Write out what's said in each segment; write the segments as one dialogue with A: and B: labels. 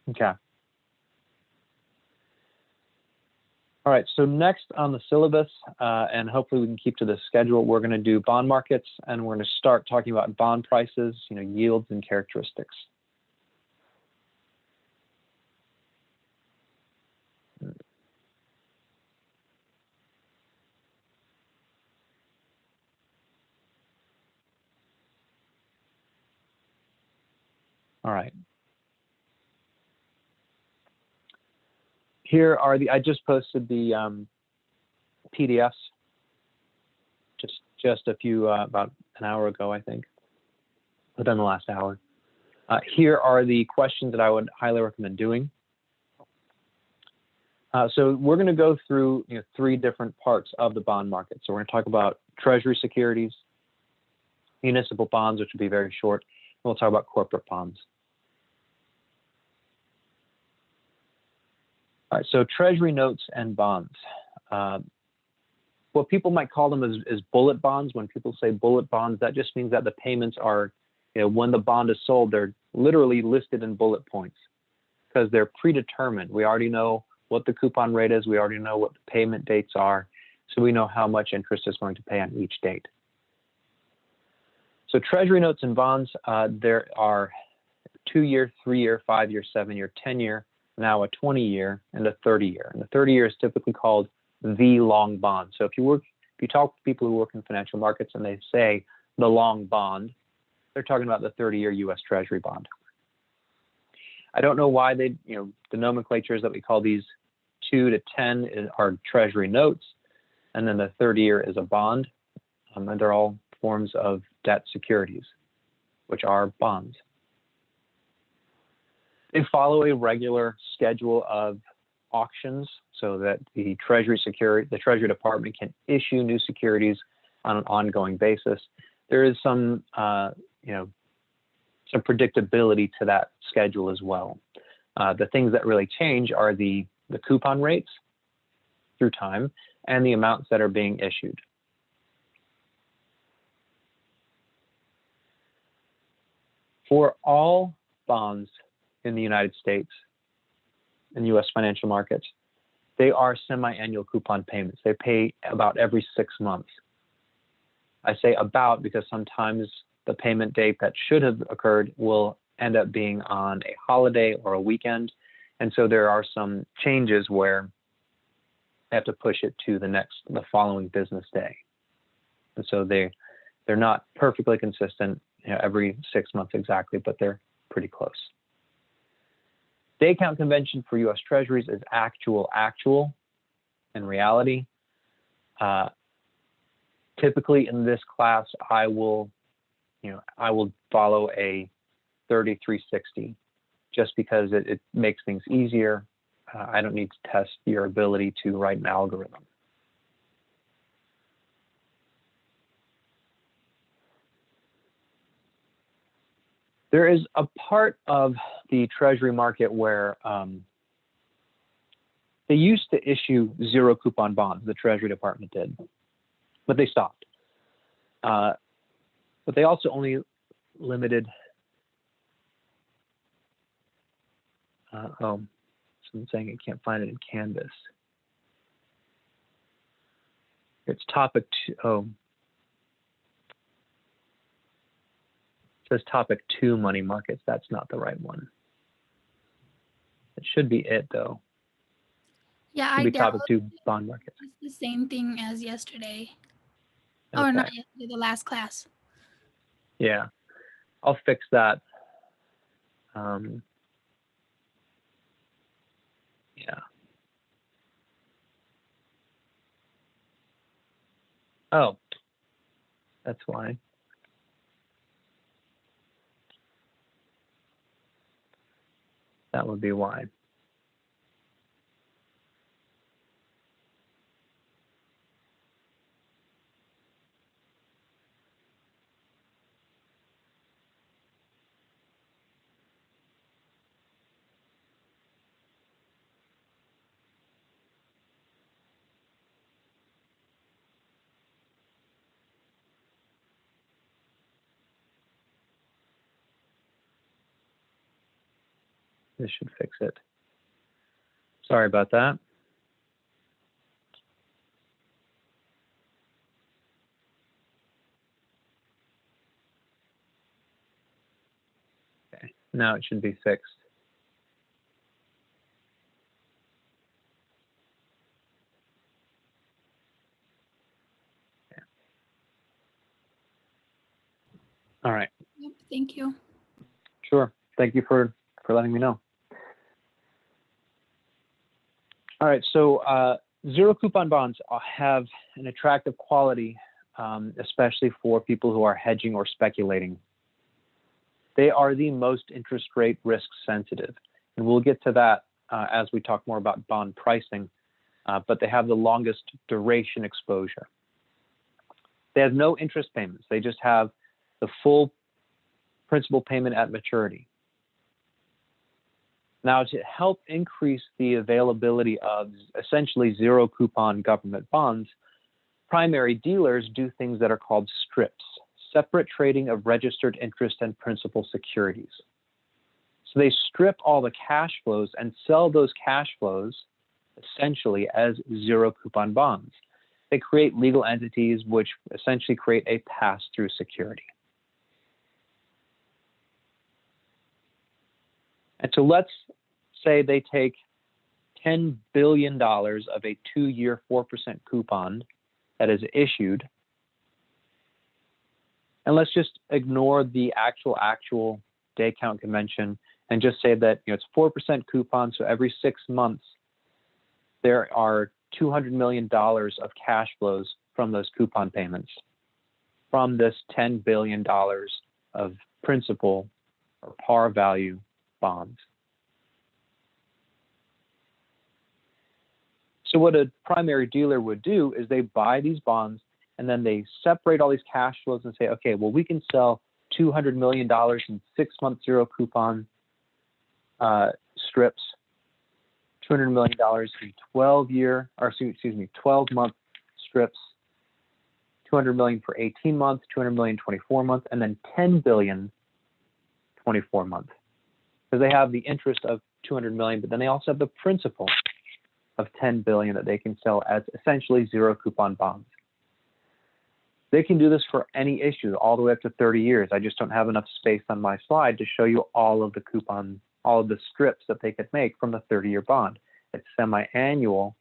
A: Okay. All right, so next on the syllabus, and hopefully we can keep to the schedule, we're going to do bond markets, and we're going to start talking about bond prices, yields and characteristics. All right. Here are I just posted the PDFs just a few, about an hour ago, I think, within the last hour. Here are the questions that I would highly recommend doing. So we're going to go through 3 different parts of the bond market. So we're going to talk about treasury securities, municipal bonds, which will be very short, and we'll talk about corporate bonds. All right, so treasury notes and bonds. What people might call them is bullet bonds. When people say bullet bonds, that just means that the payments are, when the bond is sold, they're literally listed in bullet points because they're predetermined. We already know what the coupon rate is. We already know what the payment dates are. So we know how much interest is going to pay on each date. So treasury notes and bonds, there are 2-year, 3-year, 5-year, 7-year, 10-year, now a 20-year and a 30-year. And the 30-year is typically called the long bond. So if you talk to people who work in financial markets and they say the long bond, they're talking about the 30-year U.S. Treasury bond. I don't know why the nomenclature is that we call these 2 to 10 are Treasury notes, and then the 30-year is a bond, and they're all forms of debt securities, which are bonds. They follow a regular schedule of auctions so that the Treasury Department can issue new securities on an ongoing basis. There is some predictability to that schedule as well. The things that really change are the coupon rates through time and the amounts that are being issued. For all bonds in the United States, in U.S. financial markets, they are semi-annual coupon payments. They pay about every 6 months. I say about because sometimes the payment date that should have occurred will end up being on a holiday or a weekend. And so there are some changes where they have to push it to the following business day. And so they're not perfectly consistent every 6 months exactly, but they're pretty close. Day count convention for U.S. Treasuries is actual in reality. Typically in this class, I will follow a 3360 just because it makes things easier. I don't need to test your ability to write an algorithm. There is a part of the Treasury market where they used to issue 0 coupon bonds, the Treasury Department did, but they stopped. But they also only limited, someone's saying it can't find it in Canvas. It's topic 2, it says topic 2 money markets. That's not the right one. It should be it though.
B: Yeah,
A: I topic 2 bond markets.
B: It's the same thing as yesterday.
A: Okay.
B: Or not yesterday, the last class.
A: Yeah, I'll fix that. Yeah. Oh, that's why. That would be why. this should fix it. Sorry about that. Okay, now it should be fixed. Okay. All right.
B: Yep, thank you.
A: Sure. Thank you for letting me know. All right. So zero coupon bonds have an attractive quality, especially for people who are hedging or speculating. They are the most interest rate risk sensitive, and we'll get to that as we talk more about bond pricing, but they have the longest duration exposure. They have no interest payments. They just have the full principal payment at maturity. Now, to help increase the availability of essentially zero coupon government bonds, primary dealers do things that are called strips, separate trading of registered interest and principal securities. So they strip all the cash flows and sell those cash flows essentially as zero coupon bonds. They create legal entities which essentially create a pass-through security. And so let's say they take $10 billion of a 2-year 4% coupon that is issued. And let's just ignore the actual day count convention and just say that it's 4% coupon. So every 6 months, there are $200 million of cash flows from those coupon payments from this $10 billion of principal or par value bonds. So what a primary dealer would do is they buy these bonds and then they separate all these cash flows and say, okay, well, we can sell $200 million in 6-month zero coupon strips, $200 million in 12-month strips, $200 million for 18 months, $200 million 24 months, and then $10 billion 24 months. Because they have the interest of $200 million, but then they also have the principal of $10 billion that they can sell as essentially zero coupon bonds. They can do this for any issue all the way up to 30 years. I just don't have enough space on my slide to show you all of the strips that they could make from a 30-year bond. It's semi-annual.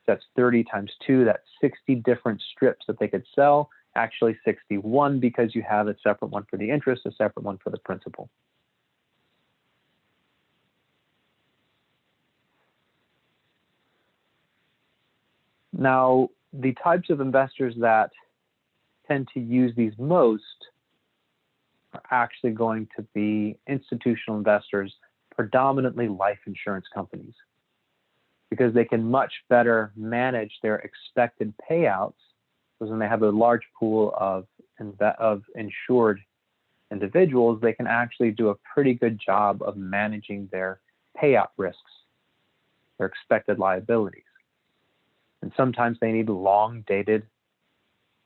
A: That's 30 times 2. That's 60 different strips that they could sell. Actually 61 because you have a separate one for the interest, a separate one for the principal. Now, the types of investors that tend to use these most are actually going to be institutional investors, predominantly life insurance companies, because they can much better manage their expected payouts, because when they have a large pool of insured individuals, they can actually do a pretty good job of managing their payout risks, their expected liabilities. And sometimes they need long-dated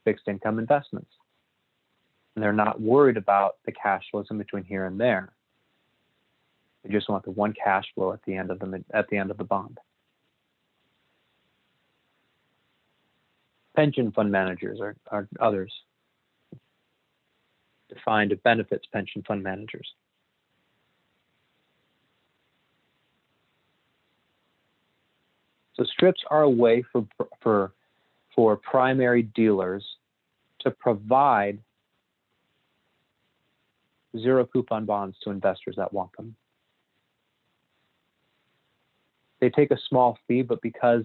A: fixed income investments. And they're not worried about the cash flows in between here and there. They just want the one cash flow at the end of the bond. Pension fund managers are others. Defined benefits pension fund managers. So strips are a way for primary dealers to provide zero coupon bonds to investors that want them. They take a small fee, but because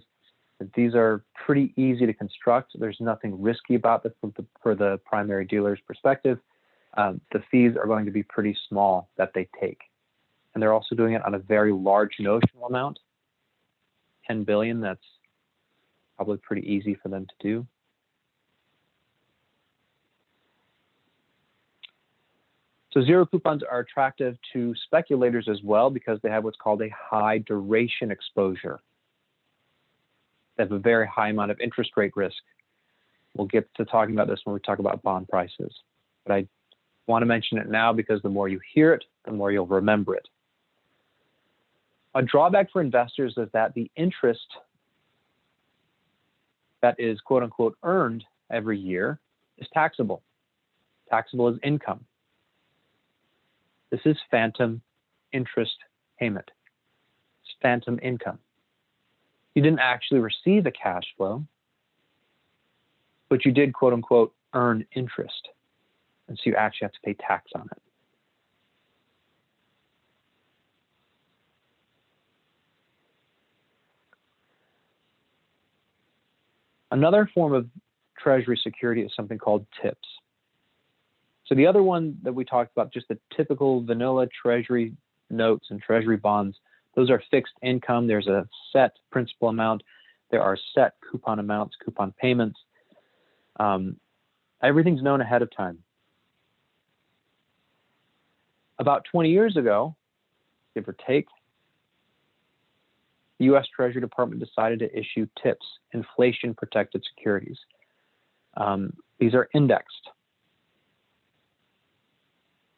A: these are pretty easy to construct, there's nothing risky about this for the primary dealer's perspective. The fees are going to be pretty small that they take. And they're also doing it on a very large notional amount, 10 billion. That's probably pretty easy for them to do. So zero coupons are attractive to speculators as well because they have what's called a high duration exposure. They have a very high amount of interest rate risk. We'll get to talking about this when we talk about bond prices. But I want to mention it now because the more you hear it, the more you'll remember it. A drawback for investors is that the interest that is quote unquote earned every year is taxable. Taxable as income. This is phantom interest payment. It's phantom income. You didn't actually receive the cash flow, but you did quote unquote earn interest. And so you actually have to pay tax on it. Another form of treasury security is something called TIPS. So the other one that we talked about, just the typical vanilla treasury notes and treasury bonds, those are fixed income. There's a set principal amount. There are set coupon amounts, coupon payments. Everything's known ahead of time. About 20 years ago, give or take, the U.S. Treasury Department decided to issue TIPS, inflation-protected securities. These are indexed.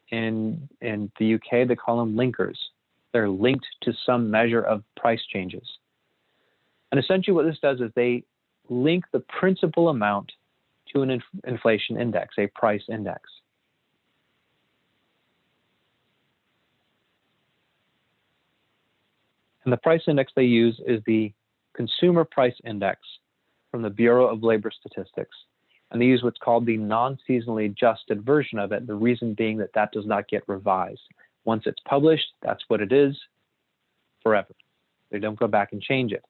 A: In the UK, they call them linkers. They're linked to some measure of price changes. And essentially what this does is they link the principal amount to an inflation index, a price index. And the price index they use is the Consumer Price Index from the Bureau of Labor Statistics. And they use what's called the non-seasonally adjusted version of it, the reason being that that does not get revised. Once it's published, that's what it is forever. They don't go back and change it.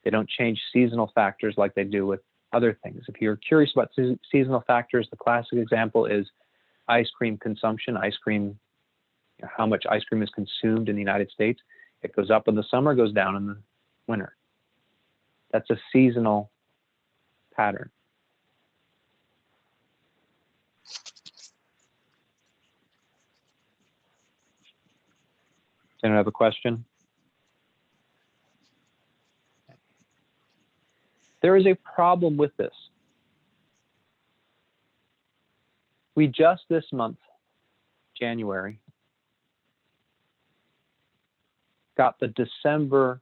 A: They don't change seasonal factors like they do with other things. If you're curious about seasonal factors, the classic example is ice cream consumption. Ice cream, how much ice cream is consumed in the United States. It goes up in the summer, goes down in the winter. That's a seasonal pattern. Does anyone have a question? There is a problem with this. We just this month, January, got the December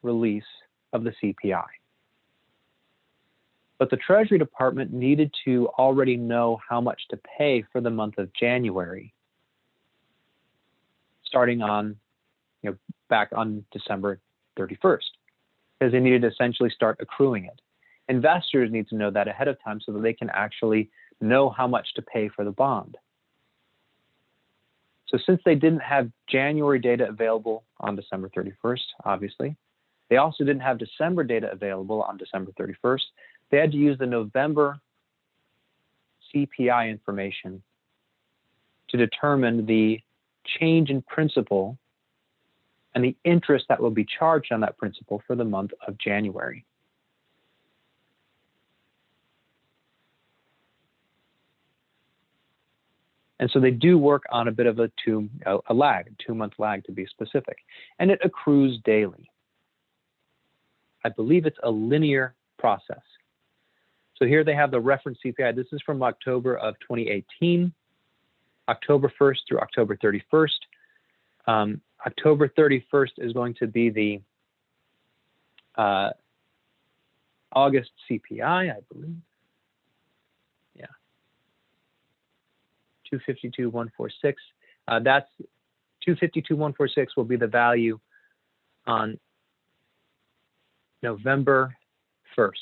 A: release of the CPI. But the Treasury Department needed to already know how much to pay for the month of January, starting on, back on December 31st, because they needed to essentially start accruing it. Investors need to know that ahead of time so that they can actually know how much to pay for the bond. So since they didn't have January data available on December 31st, obviously, they also didn't have December data available on December 31st. They had to use the November CPI information to determine the change in principal and the interest that will be charged on that principal for the month of January. And so they do work on a bit of a lag, a 2-month lag to be specific, and it accrues daily. I believe it's a linear process. So here they have the reference CPI. This is from October of 2018, October 1st through October 31st. October 31st is going to be the August CPI, I believe. Yeah. 252,146. That's 252,146 will be the value on November 1st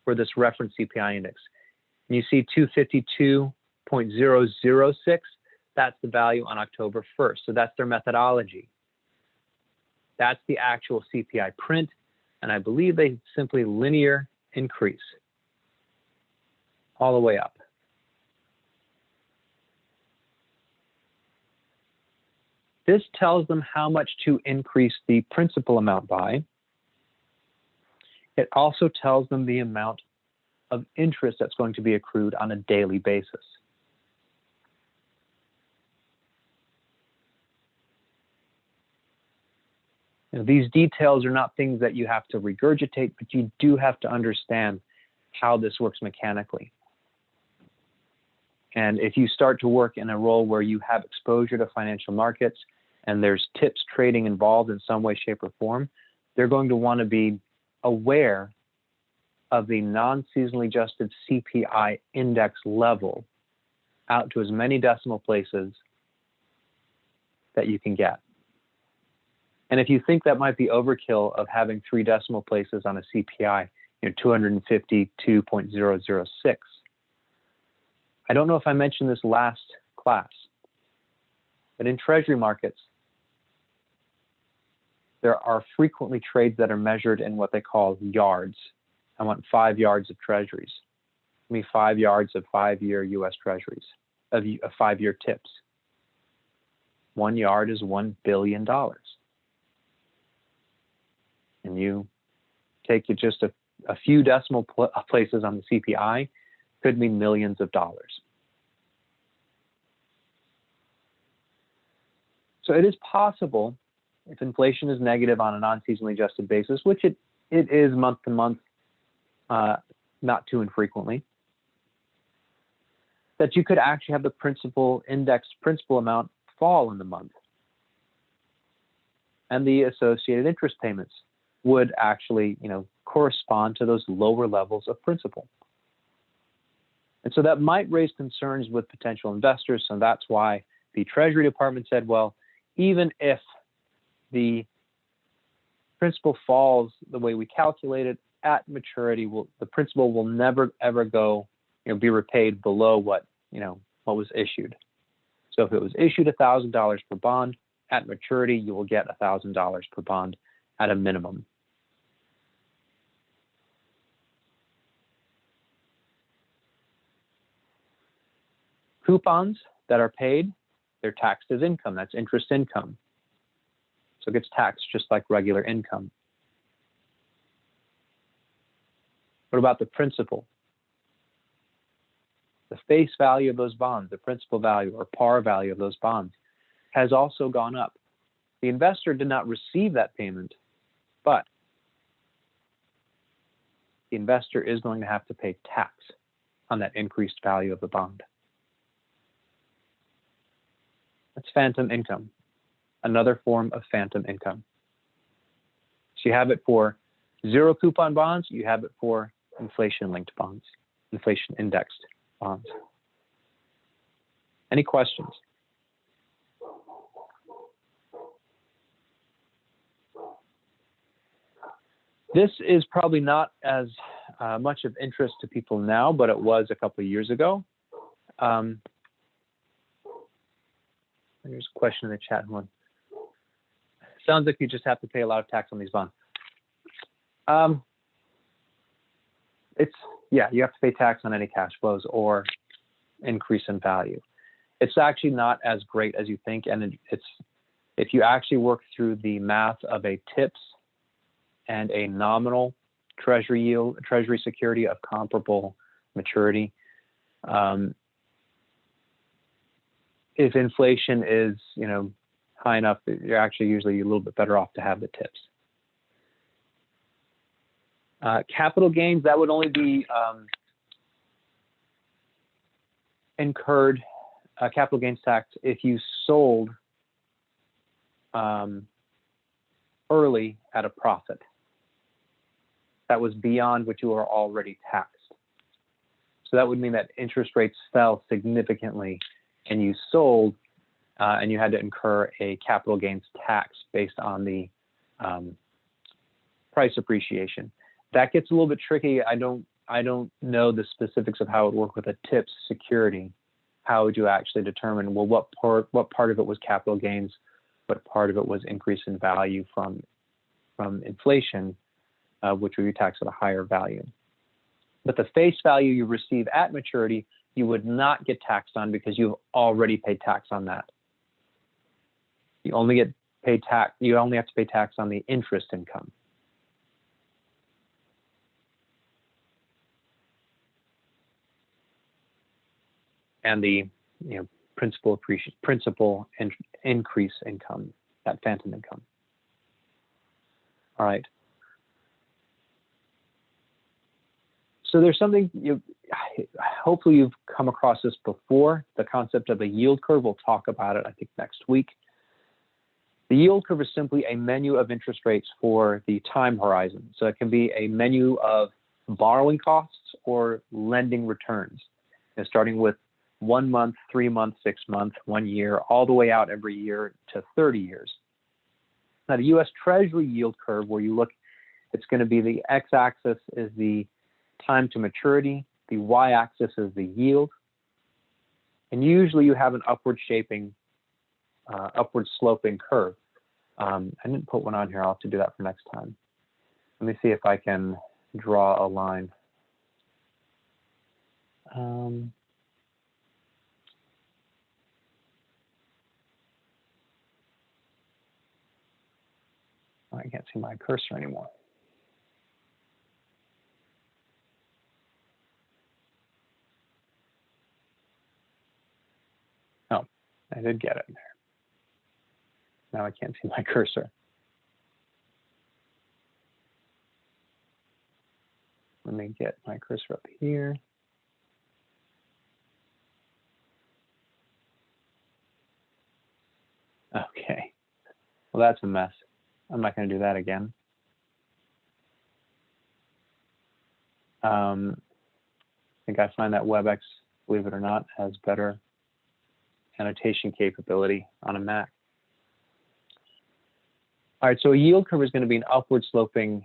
A: for this reference CPI index. And you see 252.006, that's the value on October 1st. So that's their methodology. That's the actual CPI print. And I believe they simply linear increase all the way up. This tells them how much to increase the principal amount by. It also tells them the amount of interest that's going to be accrued on a daily basis. These details are not things that you have to regurgitate, but you do have to understand how this works mechanically. And if you start to work in a role where you have exposure to financial markets, and there's TIPS trading involved in some way, shape, or form, they're going to want to be aware of the non-seasonally adjusted CPI index level out to as many decimal places that you can get. And if you think that might be overkill of having 3 decimal places on a CPI, 252.006, I don't know if I mentioned this last class, but in treasury markets, there are frequently trades that are measured in what they call yards. I want 5 yards of treasuries. Give me 5 yards of 5-year US treasuries, of 5-year TIPS. 1 yard is $1 billion. And you take it just a few decimal places on the CPI, could mean millions of dollars. So it is possible, if inflation is negative on a non-seasonally adjusted basis, which it is month to month, not too infrequently, that you could actually have the principal amount fall in the month. And the associated interest payments would actually, correspond to those lower levels of principal. And so that might raise concerns with potential investors. So that's why the Treasury Department said, well, even if the principal falls the way we calculate it at maturity, the principal will never ever go, be repaid below what was issued. So if it was issued $1,000 per bond, at maturity you will get $1,000 per bond at a minimum. Coupons that are paid, they're taxed as income. That's interest income. So it gets taxed just like regular income. What about the principal? The face value of those bonds, the principal value or par value of those bonds, has also gone up. The investor did not receive that payment, but the investor is going to have to pay tax on that increased value of the bond. That's phantom income, another form of phantom income. So you have it for 0 coupon bonds, you have it for inflation-linked bonds, inflation-indexed bonds. Any questions? This is probably not as much of interest to people now, but it was a couple of years ago. There's a question in the chat one. Sounds like you just have to pay a lot of tax on these bonds. You have to pay tax on any cash flows or increase in value. It's actually not as great as you think, and if you actually work through the math of a TIPS and a nominal treasury yield, treasury security of comparable maturity, if inflation is high enough, you're actually usually a little bit better off to have the TIPS. Capital gains, that would only be incurred capital gains tax if you sold early at a profit that was beyond what you were already taxed. So that would mean that interest rates fell significantly and you sold and you had to incur a capital gains tax based on the price appreciation. That gets a little bit tricky. I don't know the specifics of how it would work with a TIPS security. How would you actually determine, well, what part of it was capital gains, what part of it was increase in value from inflation, which would be taxed at a higher value. But the face value you receive at maturity, you would not get taxed on because you've already paid tax on that. You only have to pay tax on the interest income. And the principal and increase income, that phantom income. All right. So there's something hopefully you've come across this before, the concept of a yield curve. We'll talk about it, I think, next week. The yield curve is simply a menu of interest rates for the time horizon. So it can be a menu of borrowing costs or lending returns, starting with 1 month, 3 months, 6 months, 1 year, all the way out every year to 30 years. Now, the U.S. Treasury yield curve, where you look, it's going to be the x-axis is the time to maturity, the y-axis is the yield, and usually you have an upward sloping curve. I didn't put one on here. I'll have to do that for next time. Let me see if I can draw a line. I can't see my cursor anymore. Oh, I did get it there. Now I can't see my cursor. Let me get my cursor up here. Okay. Well, that's a mess. I'm not going to do that again. I think I find that WebEx, believe it or not, has better annotation capability on a Mac. All right, so a yield curve is going to be an upward sloping,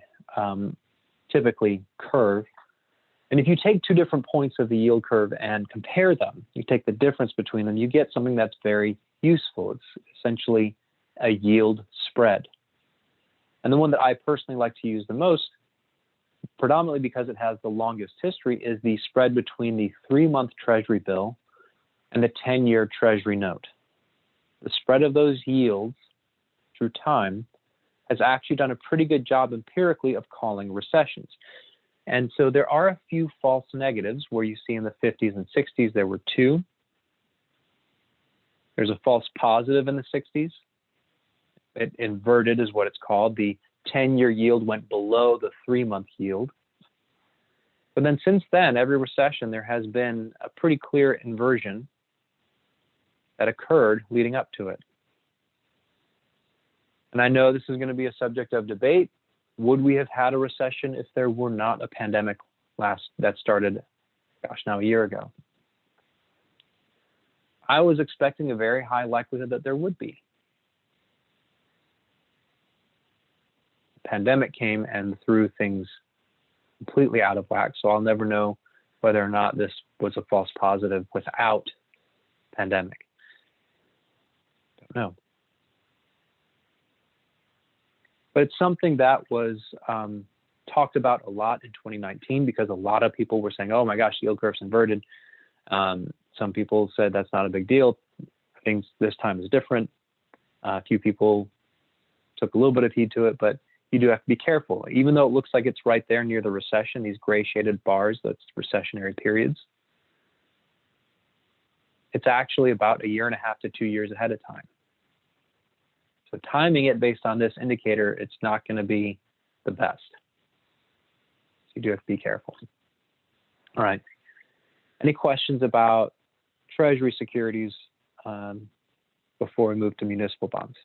A: typically, curve. And if you take two different points of the yield curve and compare them, you take the difference between them, you get something that's very useful. It's essentially a yield spread. And the one that I personally like to use the most, predominantly because it has the longest history, is the spread between the 3-month Treasury bill and the 10-year Treasury note. The spread of those yields through time has actually done a pretty good job empirically of calling recessions. And so there are a few false negatives where you see in the 50s and 60s there were 2. There's a false positive in the 60s. It inverted is what it's called. The 10-year yield went below the 3-month yield. But then since then, every recession, there has been a pretty clear inversion that occurred leading up to it. And I know this is going to be a subject of debate. Would we have had a recession if there were not a pandemic that started, now a year ago? I was expecting a very high likelihood that there would be. The pandemic came and threw things completely out of whack, so I'll never know whether or not this was a false positive without pandemic. Don't know. But it's something that was talked about a lot in 2019 because a lot of people were saying, oh my gosh, yield curve's inverted. Some people said that's not a big deal. Things this time is different. A few people took a little bit of heed to it, but you do have to be careful. Even though it looks like it's right there near the recession, these gray shaded bars, that's recessionary periods, it's actually about 1.5 to 2 years ahead of time. So timing it based on this indicator, it's not going to be the best. So you do have to be careful. All right. Any questions about Treasury securities before we move to municipal bonds?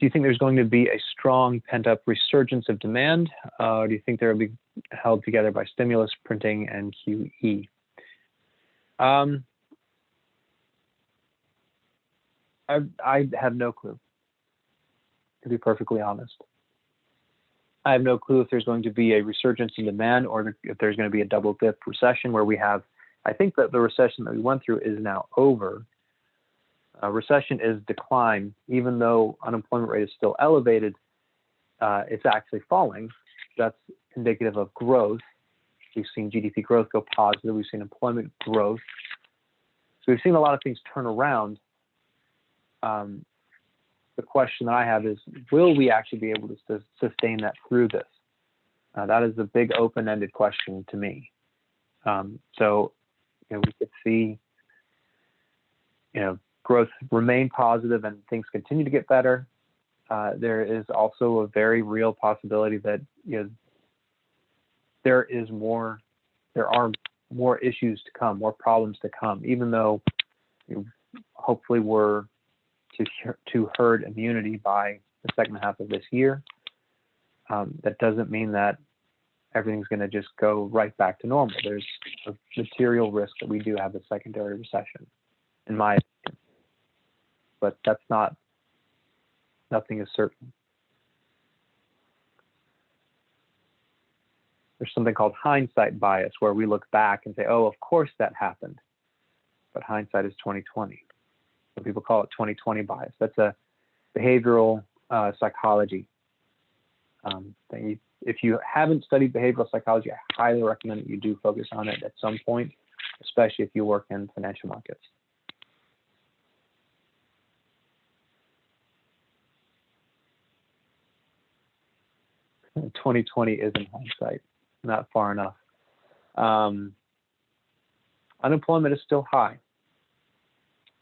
A: Do you think there's going to be a strong pent-up resurgence of demand? Or do you think they'll be held together by stimulus, printing, and QE? I have no clue, to be perfectly honest. I have no clue if there's going to be a resurgence in demand or if there's going to be a double dip recession where we have, I think that the recession that we went through is now over. Recession is decline. Even though unemployment rate is still elevated, it's actually falling. That's indicative of growth. We've seen GDP growth go positive. We've seen employment growth. So we've seen a lot of things turn around. The question I have is, will we actually be able to sustain that through this? That is a big open-ended question to me. So, we could see, growth remain positive and things continue to get better. There is also a very real possibility that there are more issues to come, more problems to come, even though hopefully we're to herd immunity by the second half of this year. That doesn't mean that everything's going to just go right back to normal. There's a material risk that we do have a secondary recession, in my opinion. But nothing is certain. There's something called hindsight bias, where we look back and say, oh, of course that happened. But hindsight is 2020. So people call it 2020 bias. That's a behavioral psychology. If you haven't studied behavioral psychology, I highly recommend that you do focus on it at some point, especially if you work in financial markets. 2020 is in hindsight, not far enough. Unemployment is still high.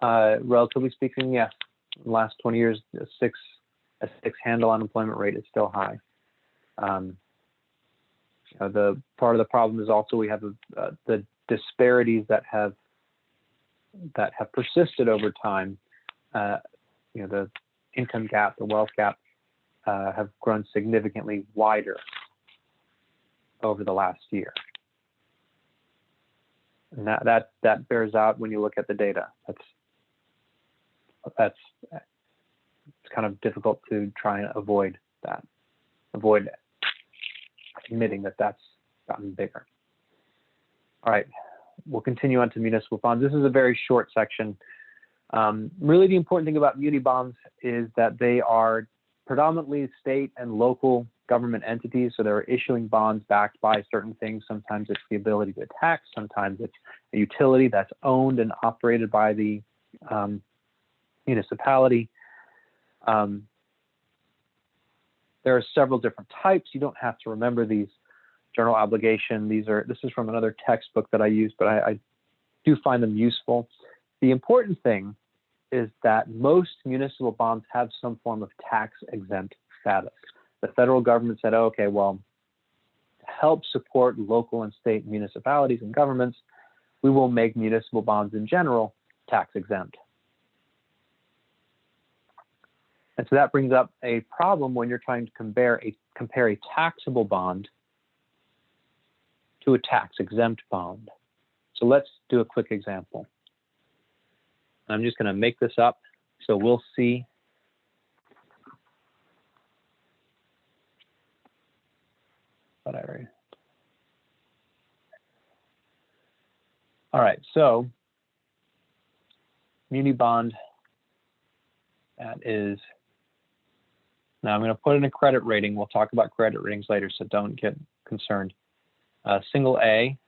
A: Relatively speaking, yes. In the last 20 years, a six handle unemployment rate is still high. The part of the problem is also we have the disparities that have persisted over time. The income gap, the wealth gap, have grown significantly wider over the last year, and that bears out when you look at the data. It's kind of difficult to try and avoid admitting that that's gotten bigger. All right, we'll continue on to municipal bonds. This is a very short section. Really, the important thing about muni bonds is that they are predominantly state and local government entities, so they're issuing bonds backed by certain things. Sometimes it's the ability to tax, sometimes it's a utility that's owned and operated by the municipality. There are several different types. You don't have to remember these. General obligation, this is from another textbook that I use, but I do find them useful. The important thing is that most municipal bonds have some form of tax-exempt status. The federal government said, oh, okay, well, to help support local and state municipalities and governments, we will make municipal bonds in general tax-exempt. And so that brings up a problem when you're trying to compare a taxable bond to a tax-exempt bond. So let's do a quick example. I'm just going to make this up, so we'll see. Whatever. All right, so muni bond, that is, now I'm going to put in a credit rating. We'll talk about credit ratings later, so don't get concerned. Single A,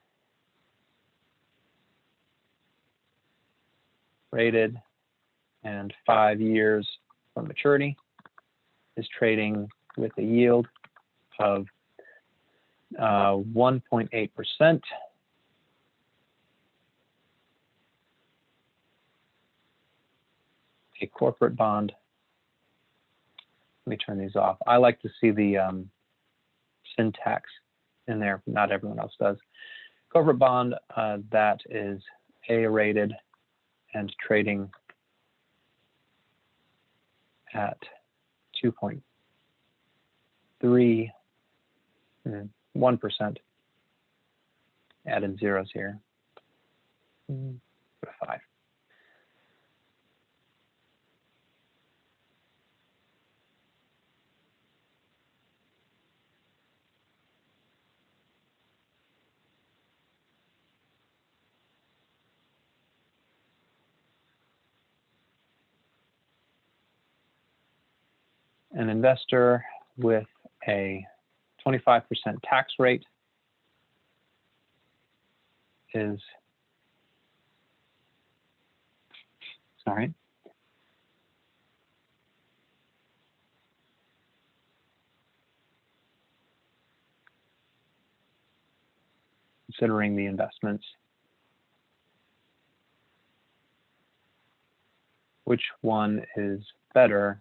A: rated, and 5 years from maturity, is trading with a yield of 1.8%. A corporate bond. Let me turn these off. I like to see the syntax in there. Not everyone else does. Corporate bond that is A rated and trading at 2.3, 1%. Add in zeros here. 5. An investor with a 25% tax rate is, sorry, considering the investments, which one is better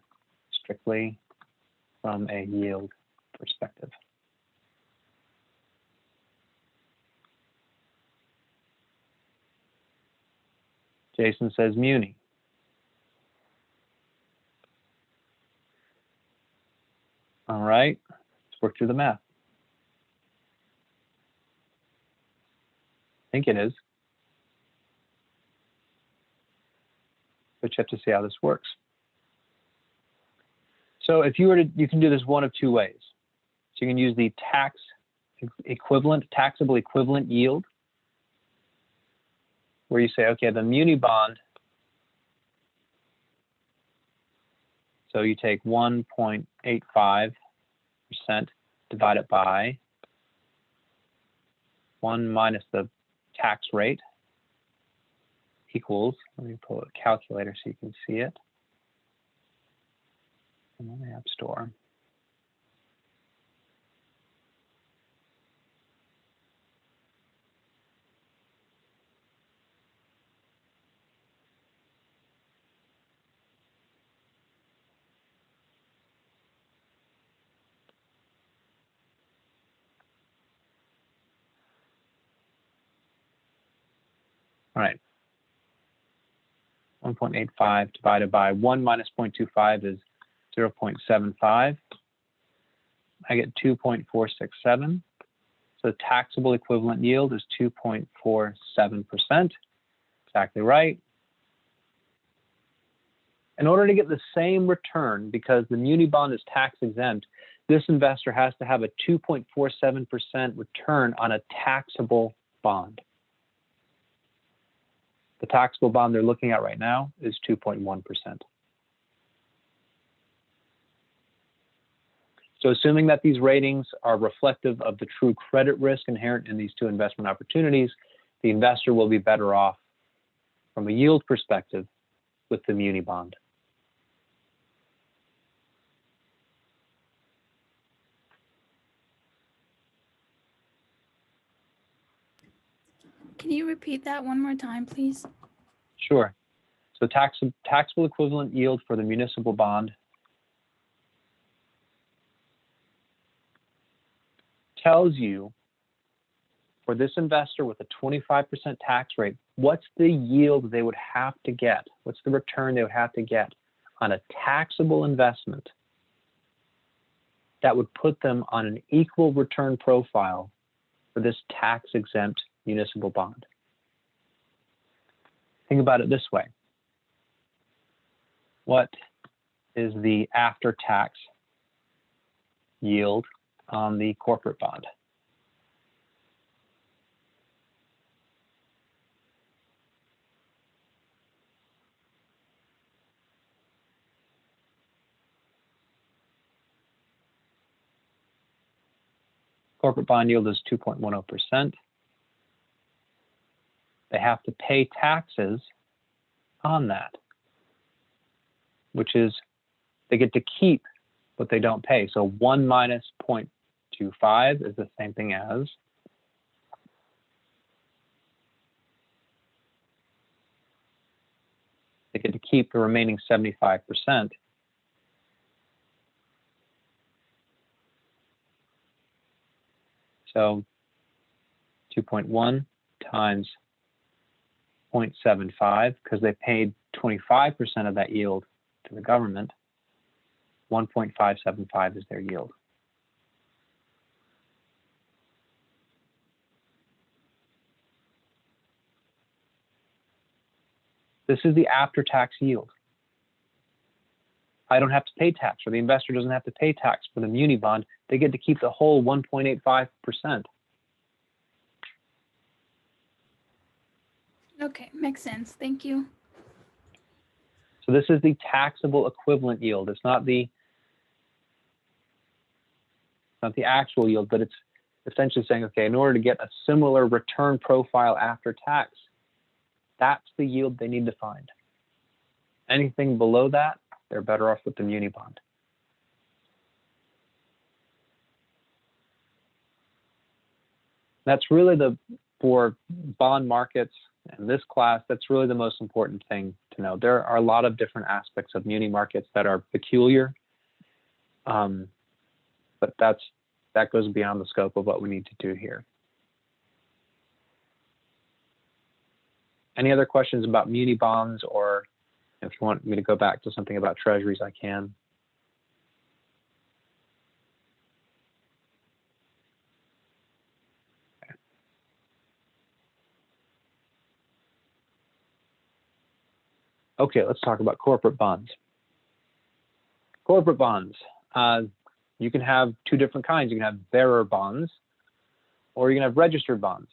A: strictly from a yield perspective? Jason says muni. All right, let's work through the math. I think it is. But you have to see how this works. So if you were to, you can do this one of two ways. So you can use the taxable equivalent yield, where you say, okay, the muni bond, so you take 1.85% divided by 1 minus the tax rate equals, let me pull a calculator so you can see it. I'm on the App Store. All right. 1.85 divided by 1 minus 0.25 is 0.75. I get 2.467. So the taxable equivalent yield is 2.47%. Exactly right. In order to get the same return, because the muni bond is tax exempt, this investor has to have a 2.47% return on a taxable bond. The taxable bond they're looking at right now is 2.1%. So assuming that these ratings are reflective of the true credit risk inherent in these two investment opportunities, the investor will be better off from a yield perspective with the muni bond.
B: Can you repeat that one more time, please?
A: Sure. So taxable equivalent yield for the municipal bond tells you, for this investor with a 25% tax rate, what's the yield they would have to get? What's the return they would have to get on a taxable investment that would put them on an equal return profile for this tax-exempt municipal bond? Think about it this way. What is the after-tax yield on the corporate bond? Corporate bond yield is 2.10%. They have to pay taxes on that, which is they get to keep what they don't pay. So 1 minus 0.25 is the same thing as they get to keep the remaining 75%. So 2.1 times 0.75, because they paid 25% of that yield to the government, 1.575 is their yield. This is the after-tax yield. I don't have to pay tax, or the investor doesn't have to pay tax for the muni bond. They get to keep the whole 1.85%.
B: Okay, makes sense. Thank you.
A: So this is the taxable equivalent yield. It's not the actual yield, but it's essentially saying, okay, in order to get a similar return profile after tax, that's the yield they need to find. Anything below that, they're better off with the muni bond. That's really for bond markets and this class, that's really the most important thing to know. There are a lot of different aspects of muni markets that are peculiar, but that goes beyond the scope of what we need to do here. Any other questions about muni bonds, or if you want me to go back to something about treasuries, I can. Okay, let's talk about corporate bonds. Corporate bonds. You can have two different kinds. You can have bearer bonds, or you can have registered bonds.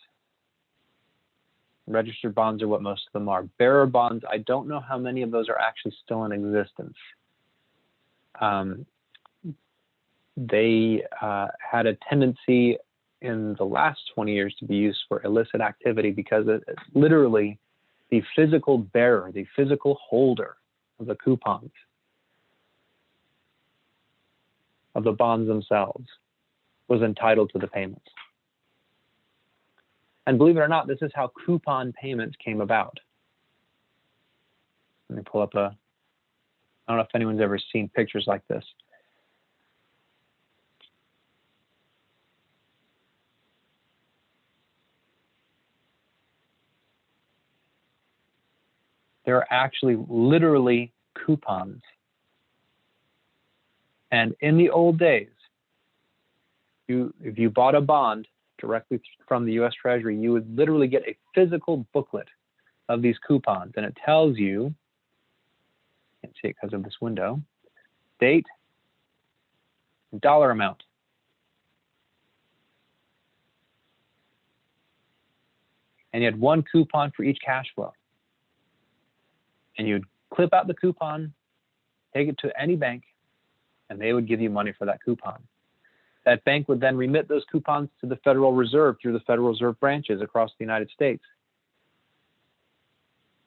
A: Registered bonds are what most of them are. Bearer bonds, I don't know how many of those are actually still in existence. They had a tendency in the last 20 years to be used for illicit activity because it's literally the physical bearer, the physical holder of the coupons, of the bonds themselves, was entitled to the payments. And believe it or not, this is how coupon payments came about. Let me pull up I don't know if anyone's ever seen pictures like this. There are actually literally coupons. And in the old days, if you bought a bond directly from the US Treasury, you would literally get a physical booklet of these coupons. And it tells you, can't see it because of this window, date, dollar amount. And you had one coupon for each cash flow. And you'd clip out the coupon, take it to any bank, and they would give you money for that coupon. That bank would then remit those coupons to the Federal Reserve through the Federal Reserve branches across the United States.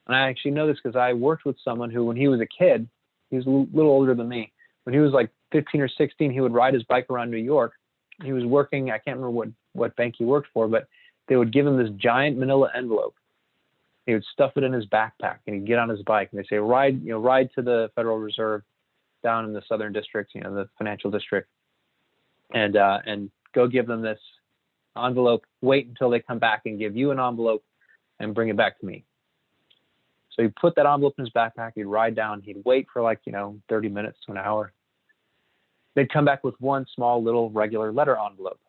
A: And I actually know this because I worked with someone who, when he was a kid, he was a little older than me. When he was like 15 or 16, he would ride his bike around New York. He was working, I can't remember what bank he worked for, but they would give him this giant manila envelope. He would stuff it in his backpack and he'd get on his bike and they'd say, ride to the Federal Reserve down in the Southern District, the financial district, and go give them this envelope, wait until they come back and give you an envelope and bring it back to me. So he'd put that envelope in his backpack, he'd ride down, he'd wait for 30 minutes to an hour. They'd come back with one small little regular letter envelope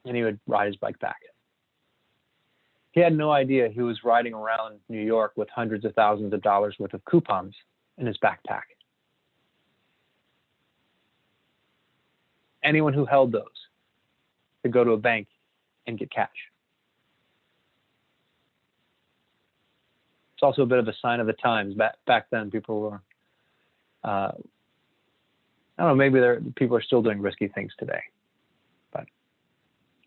A: and he would ride his bike back. He had no idea he was riding around New York with hundreds of thousands of dollars worth of coupons in his backpack. Anyone who held those could go to a bank and get cash. It's also a bit of a sign of the times. Back then, people were, I don't know, maybe people are still doing risky things today. But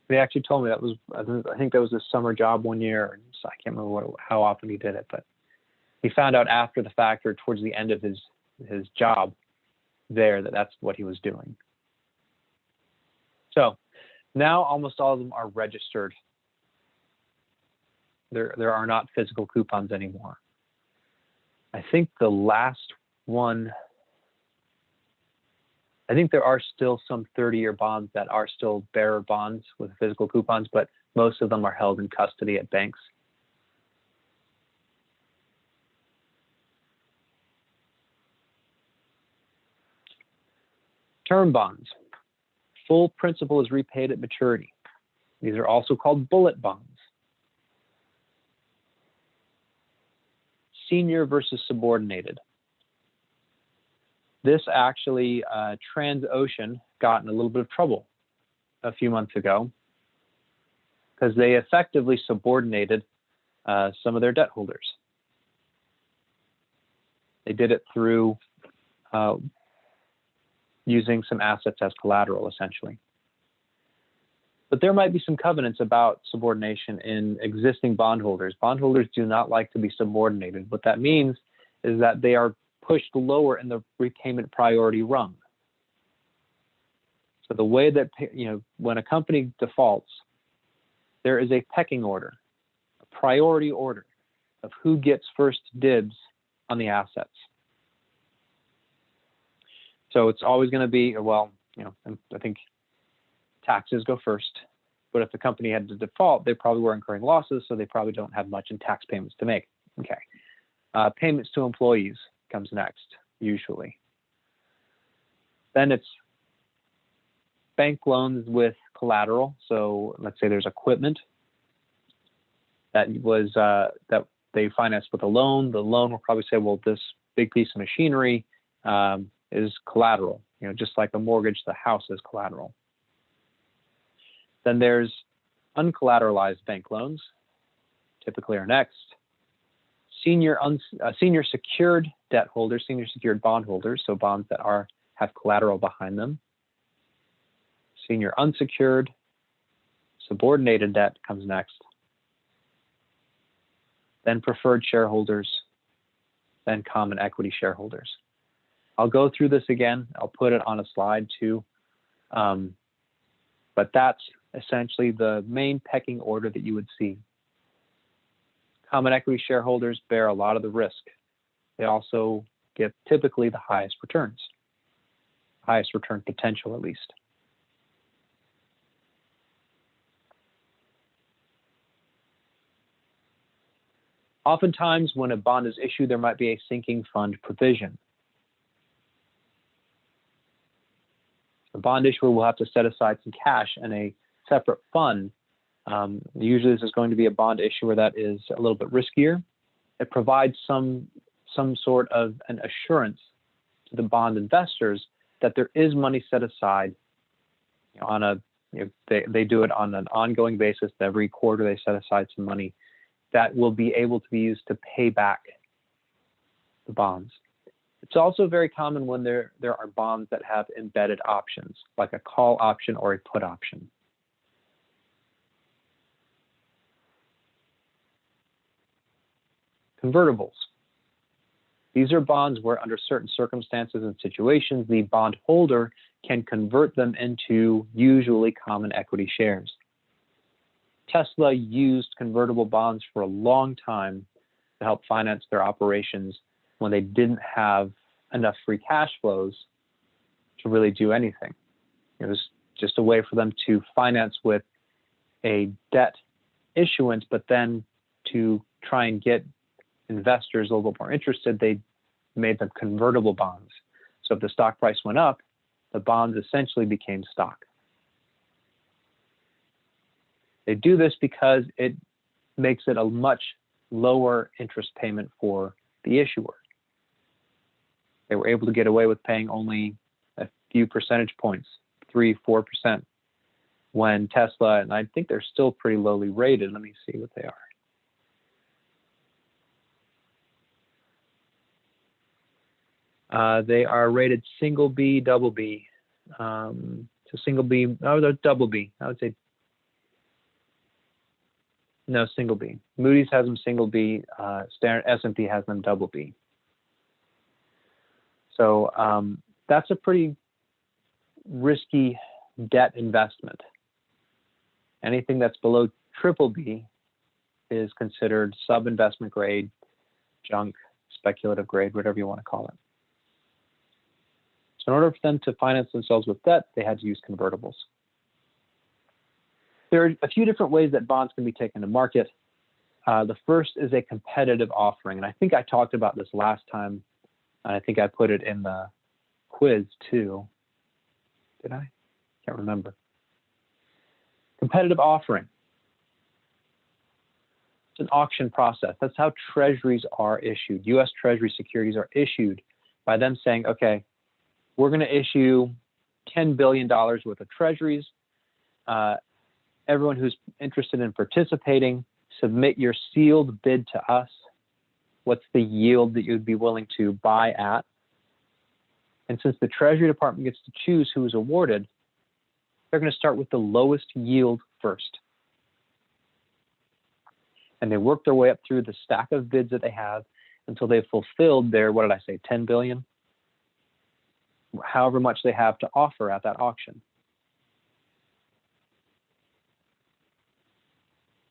A: they actually told me that was, I think that was a summer job one year. So I can't remember how often he did it, but he found out after the fact or towards the end of his job there that that's what he was doing. So now almost all of them are registered. There are not physical coupons anymore. I think the last one, I think there are still some 30-year bonds that are still bearer bonds with physical coupons, but most of them are held in custody at banks. Term bonds. Full principal is repaid at maturity. These are also called bullet bonds. Senior versus subordinated. This actually, Transocean got in a little bit of trouble a few months ago because they effectively subordinated some of their debt holders. They did it through using some assets as collateral, essentially. But there might be some covenants about subordination in existing bondholders. Bondholders do not like to be subordinated. What that means is that they are pushed lower in the repayment priority rung. So the way that, when a company defaults, there is a pecking order, a priority order of who gets first dibs on the assets. So it's always going to be, I think taxes go first, But if the company had to default, they probably were incurring losses, so they probably don't have much in tax payments to make. Okay. Payments to employees comes next, usually. Then it's bank loans with collateral. So let's say there's equipment that was that they financed with a loan. The loan will probably say, well, this big piece of machinery is collateral, just like a mortgage, the house is collateral. Then there's uncollateralized bank loans, typically are next. Senior secured debt holders, senior secured bond holders, so bonds that have collateral behind them. Senior unsecured, subordinated debt comes next. Then preferred shareholders, then common equity shareholders. I'll go through this again. I'll put it on a slide too. But that's essentially the main pecking order that you would see. Common equity shareholders bear a lot of the risk. They also get typically the highest returns, highest return potential at least. Oftentimes when a bond is issued, there might be a sinking fund provision. The bond issuer will have to set aside some cash in a separate fund. Usually this is going to be a bond issuer that is a little bit riskier. It provides some sort of an assurance to the bond investors that there is money set aside they do it on an ongoing basis. Every quarter they set aside some money that will be able to be used to pay back the bonds. It's also very common when there are bonds that have embedded options, like a call option or a put option. Convertibles. These are bonds where under certain circumstances and situations, the bondholder can convert them into usually common equity shares. Tesla used convertible bonds for a long time to help finance their operations when they didn't have enough free cash flows to really do anything. It was just a way for them to finance with a debt issuance, but then to try and get investors a little bit more interested, they made them convertible bonds. So if the stock price went up, the bonds essentially became stock. They do this because it makes it a much lower interest payment for the issuer. They were able to get away with paying only a few percentage points, 3-4%, when Tesla, and I think they're still pretty lowly rated. Let me see what they are. They are rated single B, double B. So single B, they're double B. I would say no, single B. Moody's has them single B. Standard S&P has them double B. So that's a pretty risky debt investment. Anything that's below triple B is considered sub-investment grade, junk, speculative grade, whatever you want to call it. So in order for them to finance themselves with debt, they had to use convertibles. There are a few different ways that bonds can be taken to market. The first is a competitive offering. And I think I talked about this last time. And I think I put it in the quiz too. Did I? Can't remember. Competitive offering. It's an auction process. That's how treasuries are issued. U.S. Treasury securities are issued by them saying, okay, we're going to issue $10 billion worth of treasuries. Everyone who's interested in participating, submit your sealed bid to us. What's the yield that you'd be willing to buy at? And since the Treasury Department gets to choose who is awarded, they're going to start with the lowest yield first. And they work their way up through the stack of bids that they have until they've fulfilled their, what did I say, 10 billion? However much they have to offer at that auction.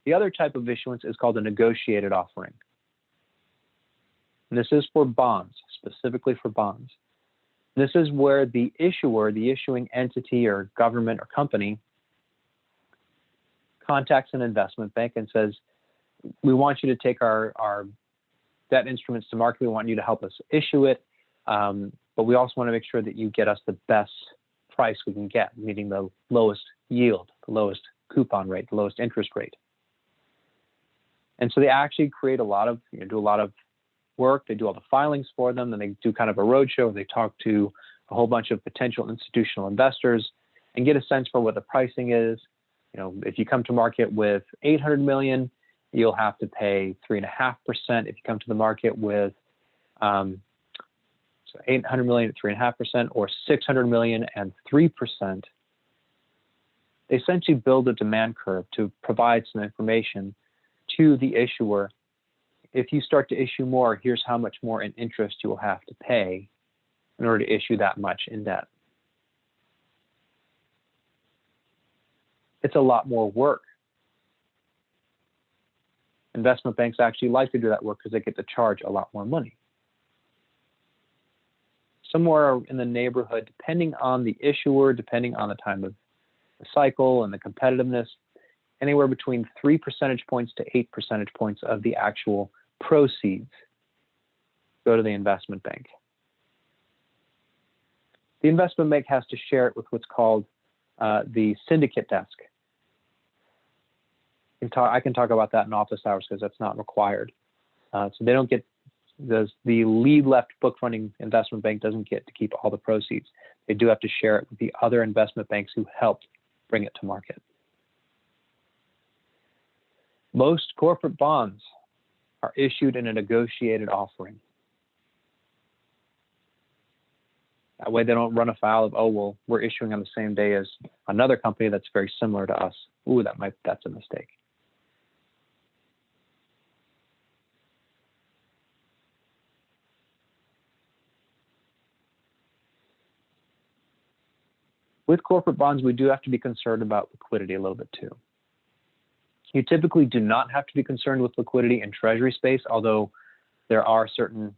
A: The other type of issuance is called a negotiated offering. And this is for bonds, specifically for bonds. This is where the issuer, the issuing entity or government or company, contacts an investment bank and says, we want you to take our debt instruments to market. We want you to help us issue it. But we also want to make sure that you get us the best price we can get, meaning the lowest yield, the lowest coupon rate, the lowest interest rate. And so they actually create a lot of, do a lot of work. They do all the filings for them. Then they do kind of a roadshow. They talk to a whole bunch of potential institutional investors and get a sense for what the pricing is. If you come to market with 800 million, you'll have to pay 3.5%. If you come to the market with 800 million at 3.5% or 600 million and 3%, they essentially build a demand curve to provide some information to the issuer. If you start to issue more, here's how much more in interest you will have to pay in order to issue that much in debt. It's a lot more work. Investment banks actually like to do that work because they get to charge a lot more money. Somewhere in the neighborhood, depending on the issuer, depending on the time of the cycle and the competitiveness, anywhere between 3 percentage points to 8 percentage points of the actual proceeds go to the investment bank. The investment bank has to share it with what's called the syndicate desk. I can talk about that in office hours because that's not required. So they don't get, the lead left book running investment bank doesn't get to keep all the proceeds. They do have to share it with the other investment banks who helped bring it to market. Most corporate bonds are issued in a negotiated offering. That way they don't run afoul of, oh, well, we're issuing on the same day as another company that's very similar to us. Ooh, that's a mistake. With corporate bonds, we do have to be concerned about liquidity a little bit too. You typically do not have to be concerned with liquidity in treasury space, although there are certain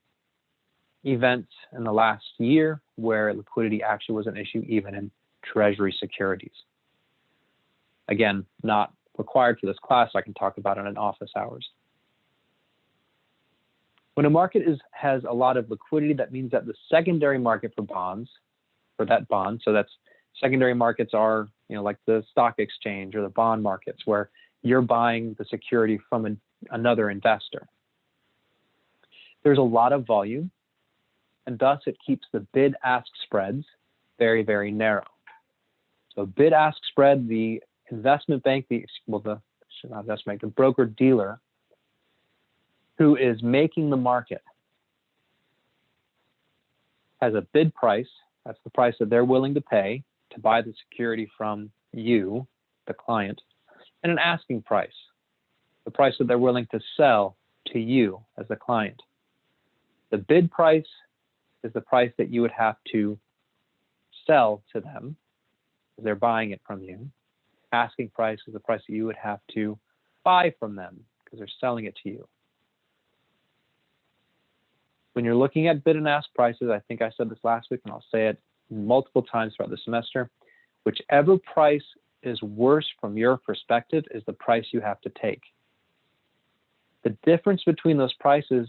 A: events in the last year where liquidity actually was an issue even in treasury securities. Again, not required for this class. I can talk about it in office hours. When a market has a lot of liquidity, that means that the secondary market for bonds, for that bond, so that's secondary markets are, like the stock exchange or the bond markets where you're buying the security from another investor. There's a lot of volume, and thus it keeps the bid-ask spreads very, very narrow. So bid-ask spread, the investment bank, the broker-dealer who is making the market has a bid price. That's the price that they're willing to pay to buy the security from you, the client, and an asking price, the price that they're willing to sell to you as the client. The bid price is the price that you would have to sell to them because they're buying it from you. Asking price is the price that you would have to buy from them because they're selling it to you. When you're looking at bid and ask prices, I think I said this last week and I'll say it multiple times throughout the semester, whichever price is worse from your perspective is the price you have to take. The difference between those prices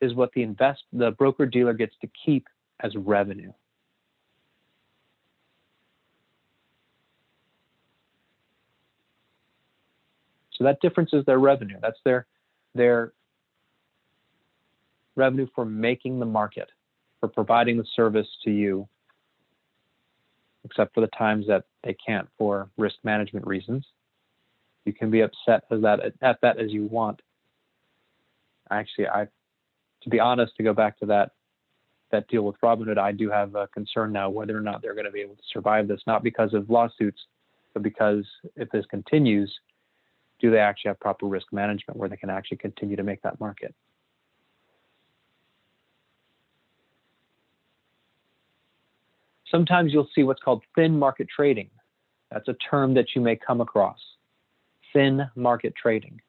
A: is what the broker-dealer gets to keep as revenue. So that difference is their revenue. That's their revenue for making the market, for providing the service to you, except for the times that they can't for risk management reasons. You can be upset at that as you want. Actually, to be honest, to go back to that deal with Robinhood, I do have a concern now whether or not they're going to be able to survive this, not because of lawsuits, but because if this continues, do they actually have proper risk management where they can actually continue to make that market? Sometimes you'll see what's called thin market trading. That's a term that you may come across. Thin market trading.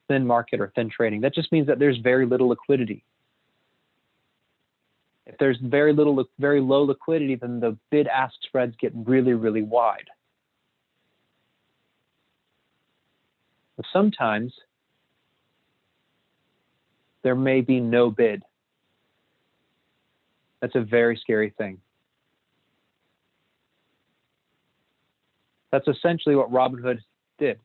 A: Thin market or thin trading. That just means that there's very little liquidity. If there's very low liquidity, then the bid-ask spreads get really, really wide. But sometimes there may be no bid. That's a very scary thing. That's essentially what Robinhood did.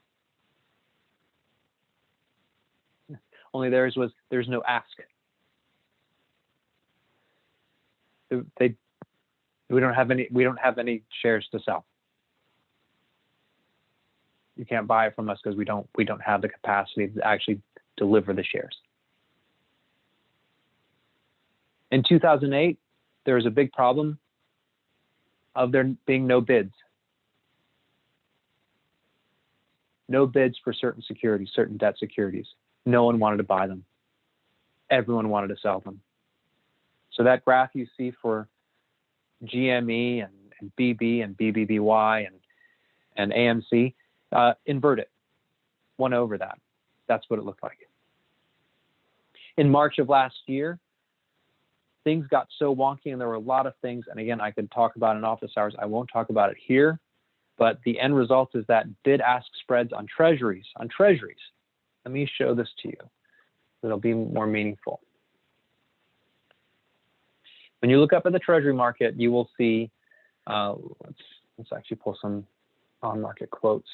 A: Only there's no ask. We don't have any shares to sell. You can't buy it from us because we don't have the capacity to actually deliver the shares. In 2008, there was a big problem of there being no bids. No bids for certain securities, certain debt securities. No one wanted to buy them. Everyone wanted to sell them. So that graph you see for GME and BB and BBBY and AMC, invert it, 1 over that. That's what it looked like. In March of last year, things got so wonky and there were a lot of things, and again, I could talk about in office hours. I won't talk about it here, but the end result is that bid-ask spreads on treasuries. Let me show this to you. It'll be more meaningful. When you look up at the treasury market, you will see, let's actually pull some on-market quotes.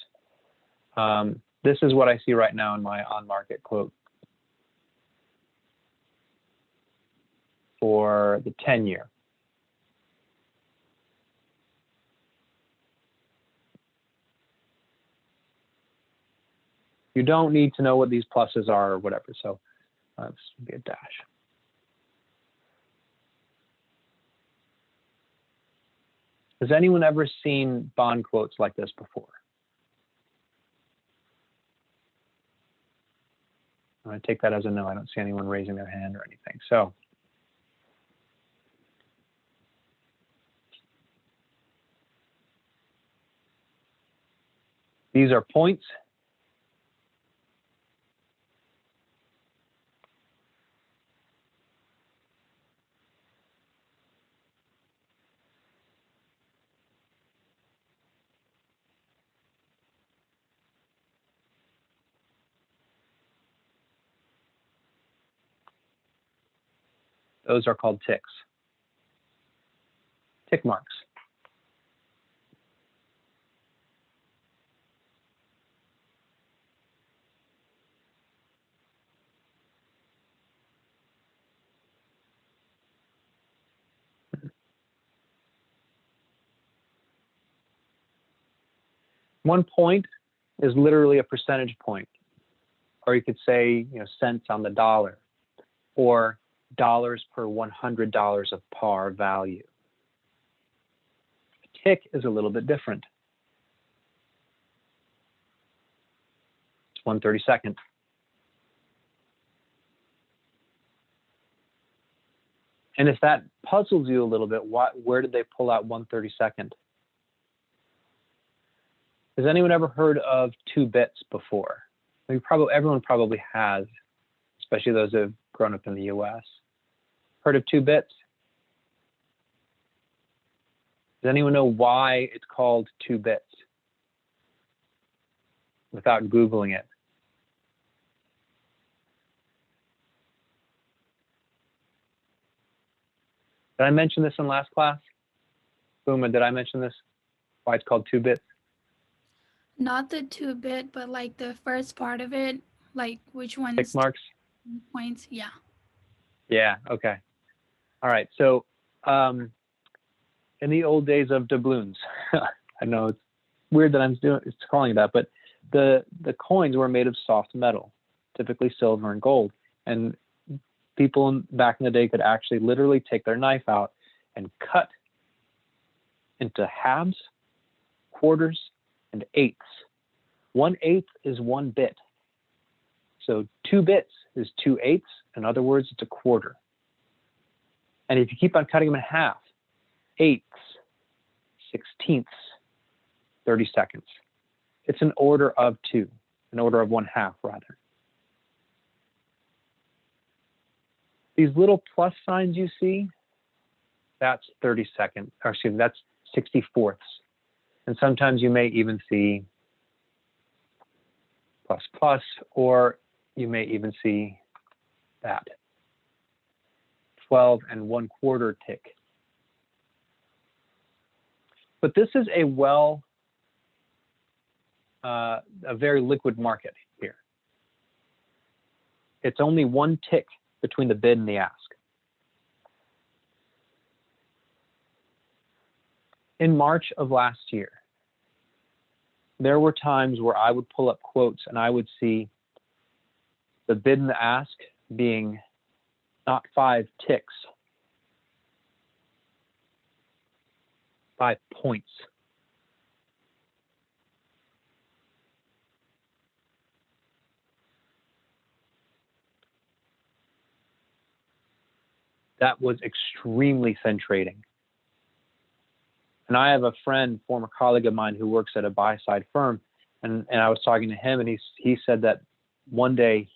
A: This is what I see right now in my on-market quote for the 10-year. You don't need to know what these pluses are or whatever, so let's be a dash. Has anyone ever seen bond quotes like this before? I'm going to take that as a no. I don't see anyone raising their hand or anything. So these are points. Those are called ticks. Tick marks. One point is literally a percentage point, or you could say, cents on the dollar, or dollars per $100 of par value. A tick is a little bit different. It's 1/32. And if that puzzles you a little bit, where did they pull out 1/32? Has anyone ever heard of 2 bits before? Everyone probably has, especially those who have grown up in the US. Heard of 2 bits? Does anyone know why it's called 2 bits? Without Googling it. Did I mention this in last class? Booma, did I mention this? Why it's called 2 bits?
B: Not the 2-bit, but like the first part of it, like which ones?
A: Tick marks?
B: Points, yeah.
A: Yeah, okay. All right, so in the old days of doubloons, I know it's weird that it's calling it that, but the coins were made of soft metal, typically silver and gold. And people back in the day could actually literally take their knife out and cut into halves, quarters, and eighths. 1/8 is 1 bit. So 2 bits is 2/8. In other words, it's a quarter. And if you keep on cutting them in half, 8ths, 16ths, 30 seconds. It's an order of 2, an order of 1/2 rather. These little plus signs you see, that's 30 seconds, or excuse me, that's 64ths. And sometimes you may even see or you may even see that 12 1/4 tick. But this is a very liquid market here. It's only one tick between the bid and the ask. In March of last year, there were times where I would pull up quotes and I would see the bid and the ask being not 5 ticks, 5 points. That was extremely thin trading. And I have a friend, former colleague of mine, who works at a buy-side firm, and I was talking to him, and he said that one day,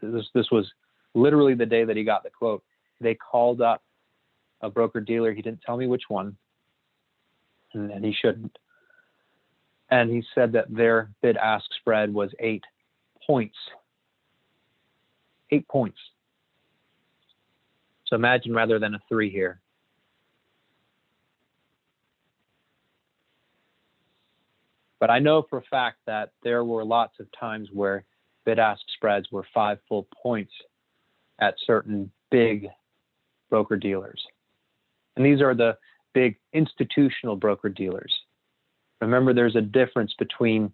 A: this was literally the day that he got the quote, they called up a broker-dealer. He didn't tell me which one, and he shouldn't. And he said that their bid-ask spread was 8 points. 8 points. So imagine rather than a 3 here. But I know for a fact that there were lots of times where bid-ask spreads were 5 full points at certain big broker-dealers. And these are the big institutional broker-dealers. Remember, there's a difference between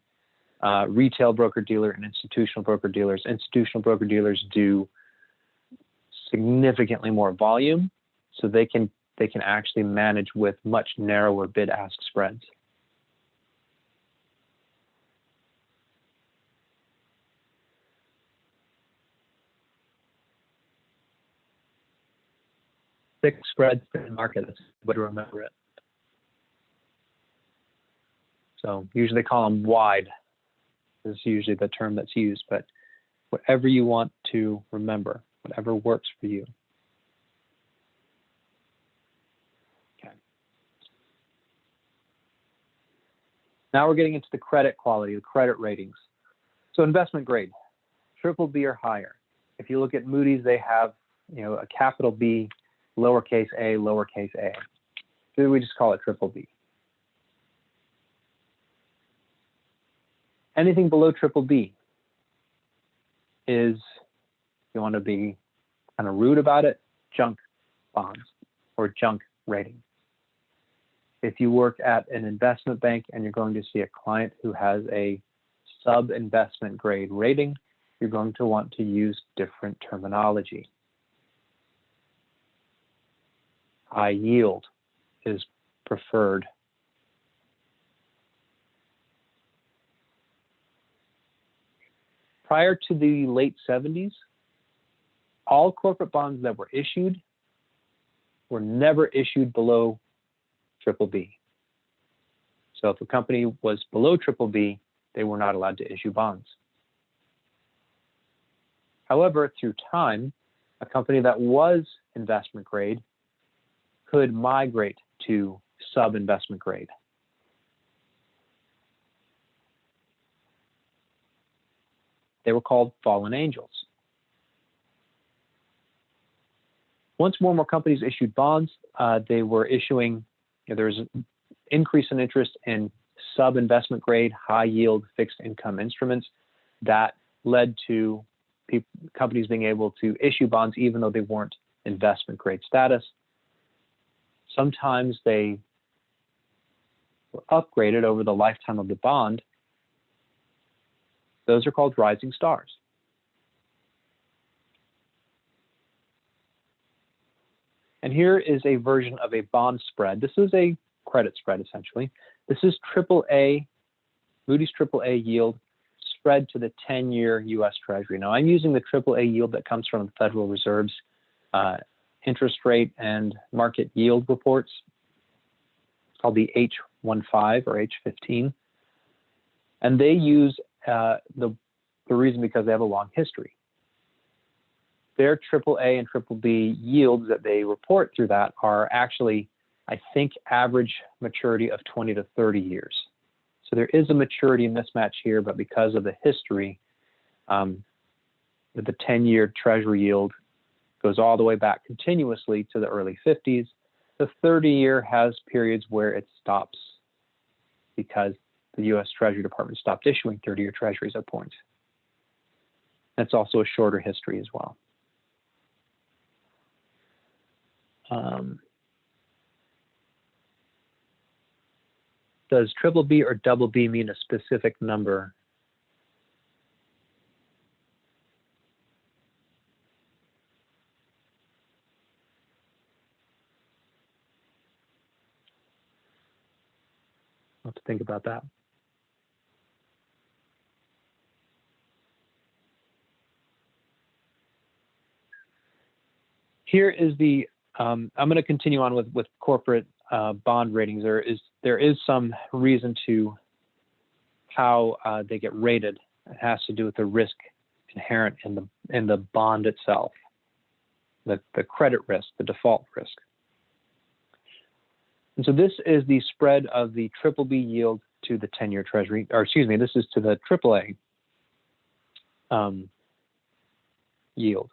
A: retail broker-dealer and institutional broker-dealers. Institutional broker-dealers do significantly more volume, so they can actually manage with much narrower bid-ask spreads. Thick spreads in the market, that's the way to remember it. So usually they call them wide, is usually the term that's used, but whatever you want to remember, whatever works for you. Okay. Now we're getting into the credit quality, the credit ratings. So investment grade, BBB or higher. If you look at Moody's, they have, a capital B, lowercase a, lowercase a. So we just call it BBB. Anything below BBB is, if you want to be kind of rude about it, junk bonds or junk rating. If you work at an investment bank and you're going to see a client who has a sub-investment grade rating, you're going to want to use different terminology. High yield is preferred. Prior to the late 70s, all corporate bonds that were issued were never issued below BBB. So if a company was below BBB, they were not allowed to issue bonds. However, through time, a company that was investment grade could migrate to sub-investment grade. They were called fallen angels. Once more and more companies issued bonds, they were issuing, there was an increase in interest in sub-investment grade, high-yield fixed income instruments that led to companies being able to issue bonds even though they weren't investment grade status. Sometimes they were upgraded over the lifetime of the bond. Those are called rising stars. And here is a version of a bond spread. This is a credit spread, essentially. This is AAA, Moody's AAA yield spread to the 10-year U.S. Treasury. Now, I'm using the AAA yield that comes from the Federal Reserve's interest rate and market yield reports. It's called the H15 or H15. And they use the reason because they have a long history. Their AAA and BBB yields that they report through that are actually, I think, average maturity of 20 to 30 years. So there is a maturity mismatch here, but because of the history, The 10-year Treasury yield goes all the way back continuously to the early 50s. The 30-year has periods where it stops because the U.S. Treasury Department stopped issuing 30-year treasuries at points. That's also a shorter history as well. Does triple B or double B mean a specific number? I'll have to think about that. Here is the, I'm going to continue on with corporate bond ratings. There is some reason to how they get rated. It has to do with the risk inherent in the bond itself, the credit risk, the default risk. And so this is the spread of the triple B yield to the 10-year Treasury, or excuse me, this is to the AAA yield.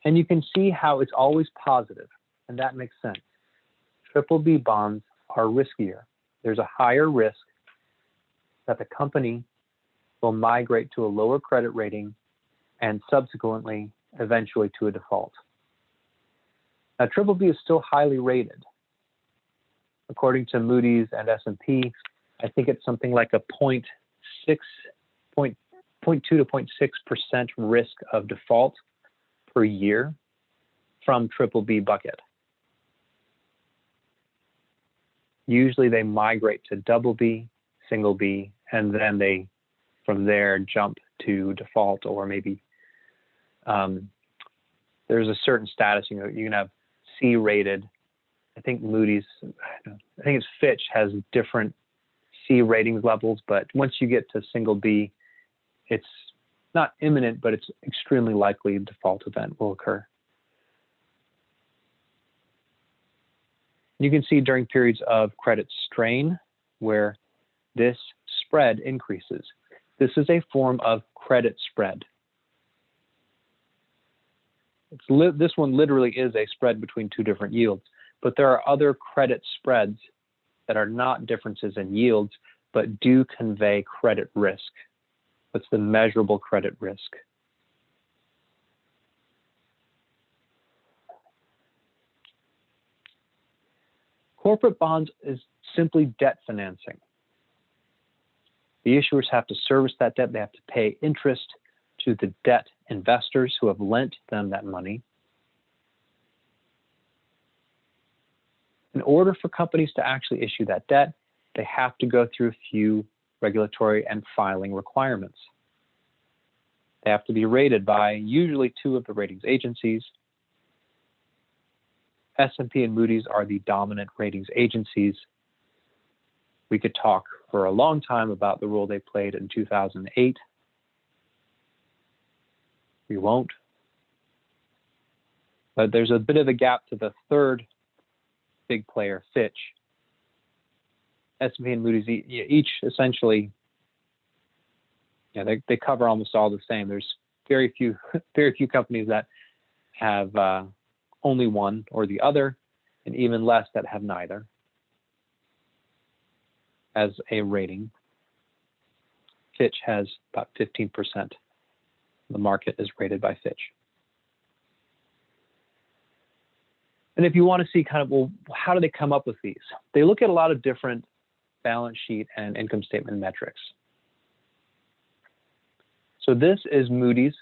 A: And you can see how it's always positive, and that makes sense. Triple B bonds are riskier. There's a higher risk that the company will migrate to a lower credit rating and subsequently, eventually to a default. Now, triple B is still highly rated. According to Moody's and S&P, I think it's something like a 0.2 to 0.6% risk of default per year from triple B bucket. Usually they migrate to double B, single B, and then they, from there, jump to default, or maybe there's a certain status. You can have C rated. I think Moody's, I think it's Fitch has different C ratings levels, but once you get to single B, it's not imminent, but it's extremely likely a default event will occur. You can see during periods of credit strain where this spread increases. This is a form of credit spread. This one literally is a spread between two different yields, but there are other credit spreads that are not differences in yields, but do convey credit risk. What's the measurable credit risk? Corporate bonds is simply debt financing. The issuers have to service that debt. They have to pay interest to the debt investors who have lent them that money. In order for companies to actually issue that debt, they have to go through a few regulatory and filing requirements. They have to be rated by usually two of the ratings agencies. S&P and Moody's are the dominant ratings agencies. We could talk for a long time about the role they played in 2008. We won't. But there's a bit of a gap to the third big player, Fitch. S&P and Moody's each essentially, they cover almost all the same. There's very few companies that have only one or the other, and even less that have neither as a rating. Fitch has about 15%. The market is rated by Fitch. And if you want to see kind of, well, how do they come up with these? They look at a lot of different balance sheet and income statement metrics. So this is Moody's,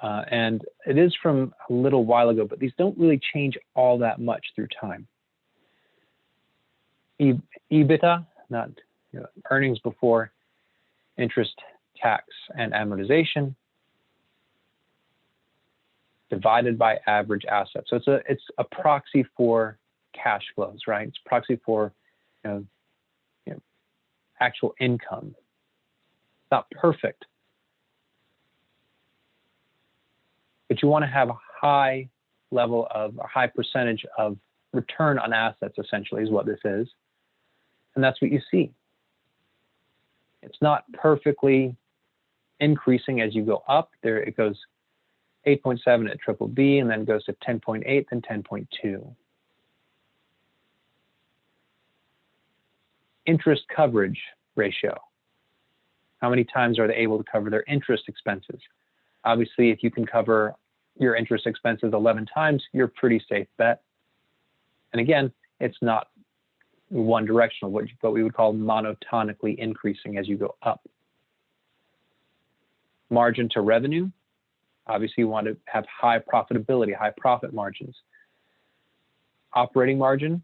A: and it is from a little while ago, but these don't really change all that much through time. EBITDA, not earnings before interest, tax, and amortization, divided by average assets. So it's a proxy for cash flows, right? It's a proxy for actual income. It's not perfect, but you want to have a high level of a high percentage of return on assets, essentially, is what this is. And that's what you see. It's not perfectly increasing as you go up. There it goes 8.7 at triple B, and then goes to 10.8, then 10.2. Interest coverage ratio. How many times are they able to cover their interest expenses? Obviously, if you can cover your interest expenses 11 times, you're a pretty safe bet. And again, it's not one directional, what we would call monotonically increasing as you go up. Margin to revenue. Obviously, you want to have high profitability, high profit margins. Operating margin,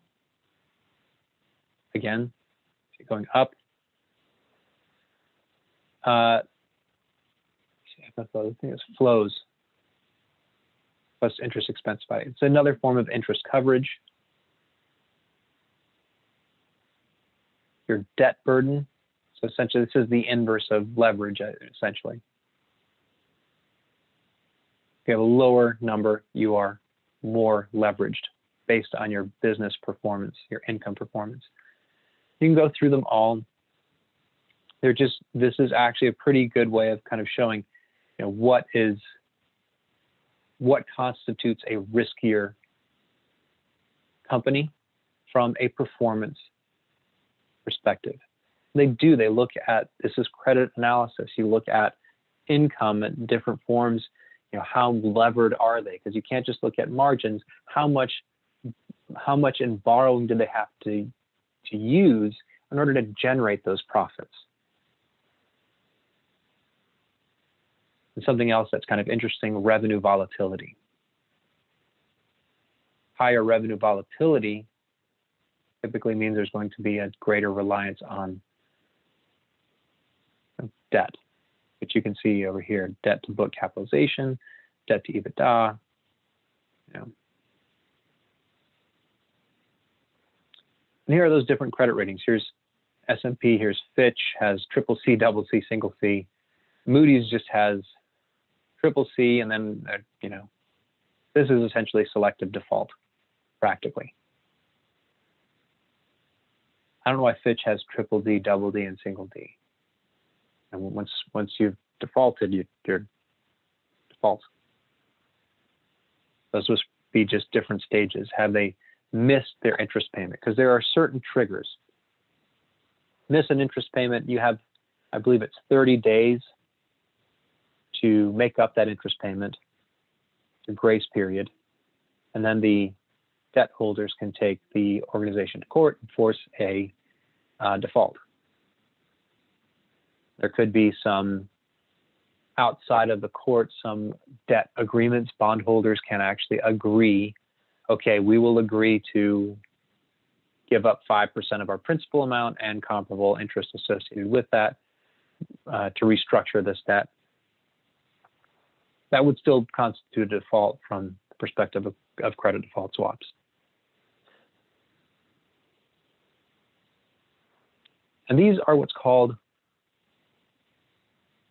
A: again, going up. I think it's flows plus interest expense by. It's another form of interest coverage. Your debt burden. So essentially, this is the inverse of leverage, essentially. If you have a lower number, you are more leveraged based on your business performance, your income performance. You can go through them all. This is actually a pretty good way of kind of showing, what constitutes a riskier company from a performance perspective. They look at, this is credit analysis. You look at income in different forms. How levered are they? Because you can't just look at margins. How much in borrowing do they have to use in order to generate those profits? And something else that's kind of interesting, revenue volatility. Higher revenue volatility typically means there's going to be a greater reliance on debt, which you can see over here, debt to book capitalization, debt to EBITDA. And here are those different credit ratings. Here's S&P, here's Fitch, has triple C, double C, single C. Moody's just has triple C, and then, this is essentially selective default, practically. I don't know why Fitch has triple D, double D, and single D. And once you've defaulted, you're default. Those would be just different stages. Have they missed their interest payment? Because there are certain triggers. Miss an interest payment, you have, I believe it's 30 days to make up that interest payment, the grace period, and then the debt holders can take the organization to court and force a default. There could be some outside of the court, some debt agreements. Bondholders can actually agree, okay, we will agree to give up 5% of our principal amount and comparable interest associated with that to restructure this debt. That would still constitute a default from the perspective of credit default swaps. And these are what's called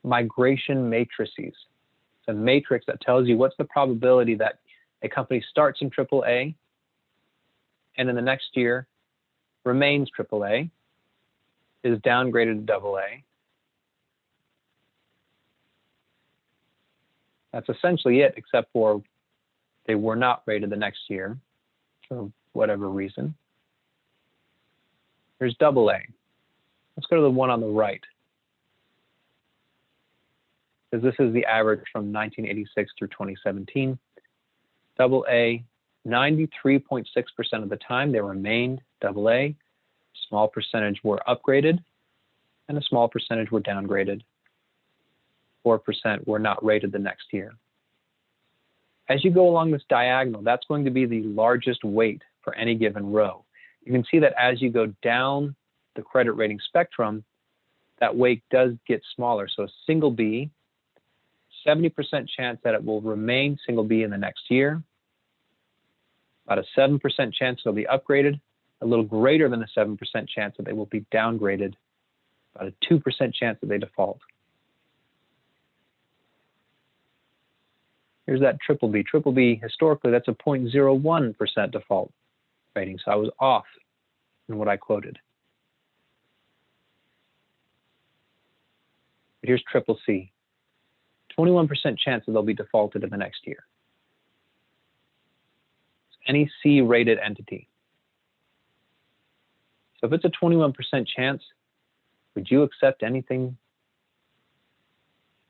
A: migration matrices. It's a matrix that tells you what's the probability that a company starts in AAA and in the next year remains AAA, is downgraded to AA. That's essentially it, except for they were not rated the next year for whatever reason. There's AA. Let's go to the one on the right, because this is the average from 1986 through 2017. AA, 93.6% of the time they remained AA. Small percentage were upgraded, and a small percentage were downgraded. 4% were not rated the next year. As you go along this diagonal, that's going to be the largest weight for any given row. You can see that as you go down the credit rating spectrum, that weight does get smaller. So single B, 70% chance that it will remain single B in the next year. About a 7% chance it'll be upgraded, a little greater than a 7% chance that they will be downgraded, about a 2% chance that they default. Here's that triple B. Triple B, historically, that's a 0.01% default rating. So I was off in what I quoted. But here's triple C. 21% chance that they'll be defaulted in the next year. Any C-rated entity. So if it's a 21% chance, would you accept anything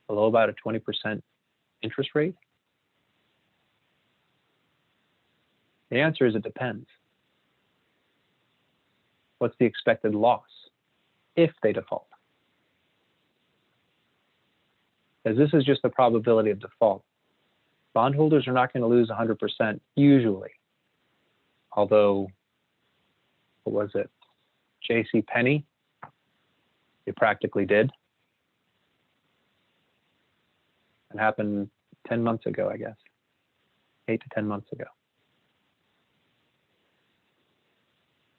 A: below about a 20% interest rate? The answer is it depends. What's the expected loss if they default? Because this is just the probability of default. Bondholders are not going to lose 100% usually. Although, what was it? J.C. Penney, they practically did. It happened 10 months ago, I guess. 8 to 10 months ago.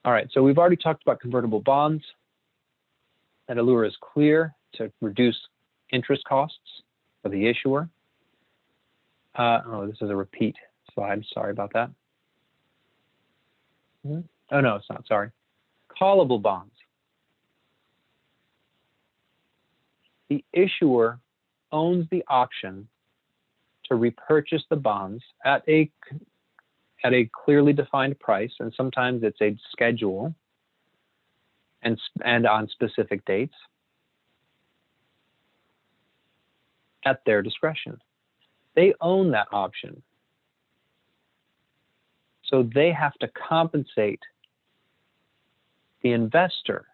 A: All right, so we've already talked about convertible bonds. That allure is clear to reduce interest costs for the issuer. Oh, this is a repeat slide. Sorry about that. Oh, no, it's not. Sorry. Callable bonds. The issuer owns the option to repurchase the bonds at a clearly defined price, and sometimes it's a schedule and on specific dates at their discretion. They own that option. So they have to compensate the investor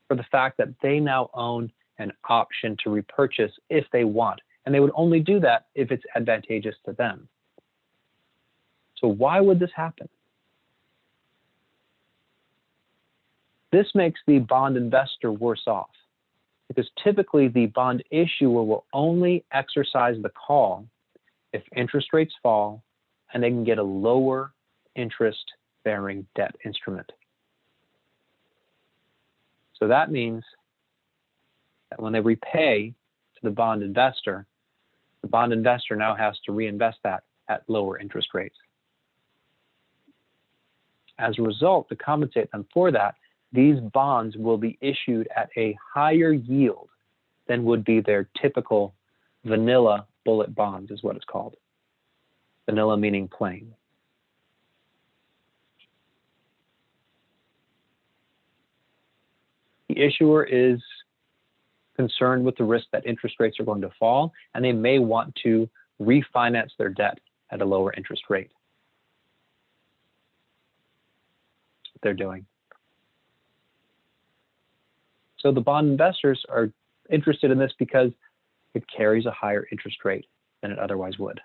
A: for the fact that they now own an option to repurchase if they want. And they would only do that if it's advantageous to them. So why would this happen? This makes the bond investor worse off, because typically the bond issuer will only exercise the call if interest rates fall and they can get a lower interest-bearing debt instrument. So that means that when they repay to the bond investor now has to reinvest that at lower interest rates. As a result, to compensate them for that, these bonds will be issued at a higher yield than would be their typical vanilla bullet bonds, is what it's called. Vanilla meaning plain. The issuer is concerned with the risk that interest rates are going to fall, and they may want to refinance their debt at a lower interest rate. That's what they're doing. So the bond investors are interested in this because it carries a higher interest rate than it otherwise would.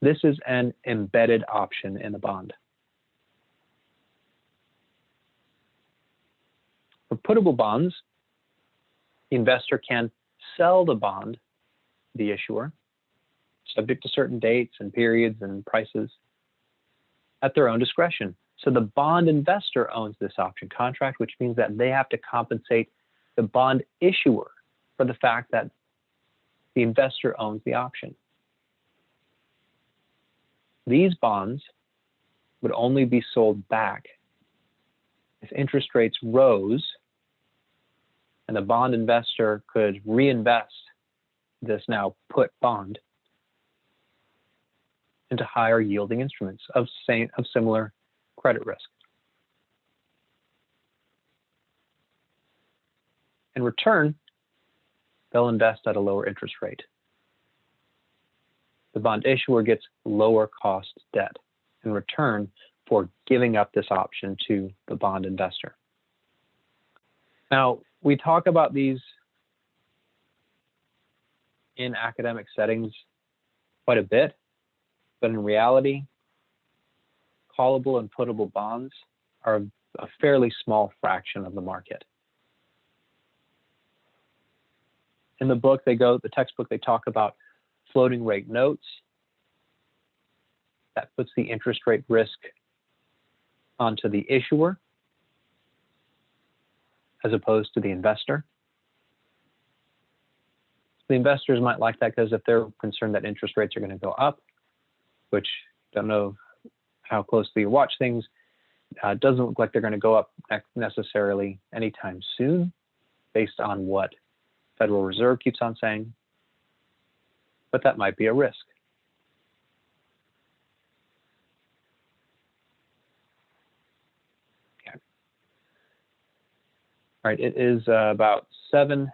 A: This is an embedded option in the bond. For puttable bonds, the investor can sell the bond, the issuer, subject to certain dates and periods and prices, at their own discretion. So the bond investor owns this option contract, which means that they have to compensate the bond issuer for the fact that the investor owns the option. These bonds would only be sold back if interest rates rose and the bond investor could reinvest this now put bond into higher yielding instruments of similar credit risk. In return, they'll invest at a lower interest rate. The bond issuer gets lower cost debt in return for giving up this option to the bond investor. Now, we talk about these in academic settings quite a bit, but in reality, callable and puttable bonds are a fairly small fraction of the market. In the book, the textbook, they talk about floating rate notes. That puts the interest rate risk onto the issuer as opposed to the investor. The investors might like that because if they're concerned that interest rates are going to go up, which don't know how closely you watch things, doesn't look like they're going to go up necessarily anytime soon. based on what Federal Reserve keeps on saying, but that might be a risk. Okay. All right, it is about 7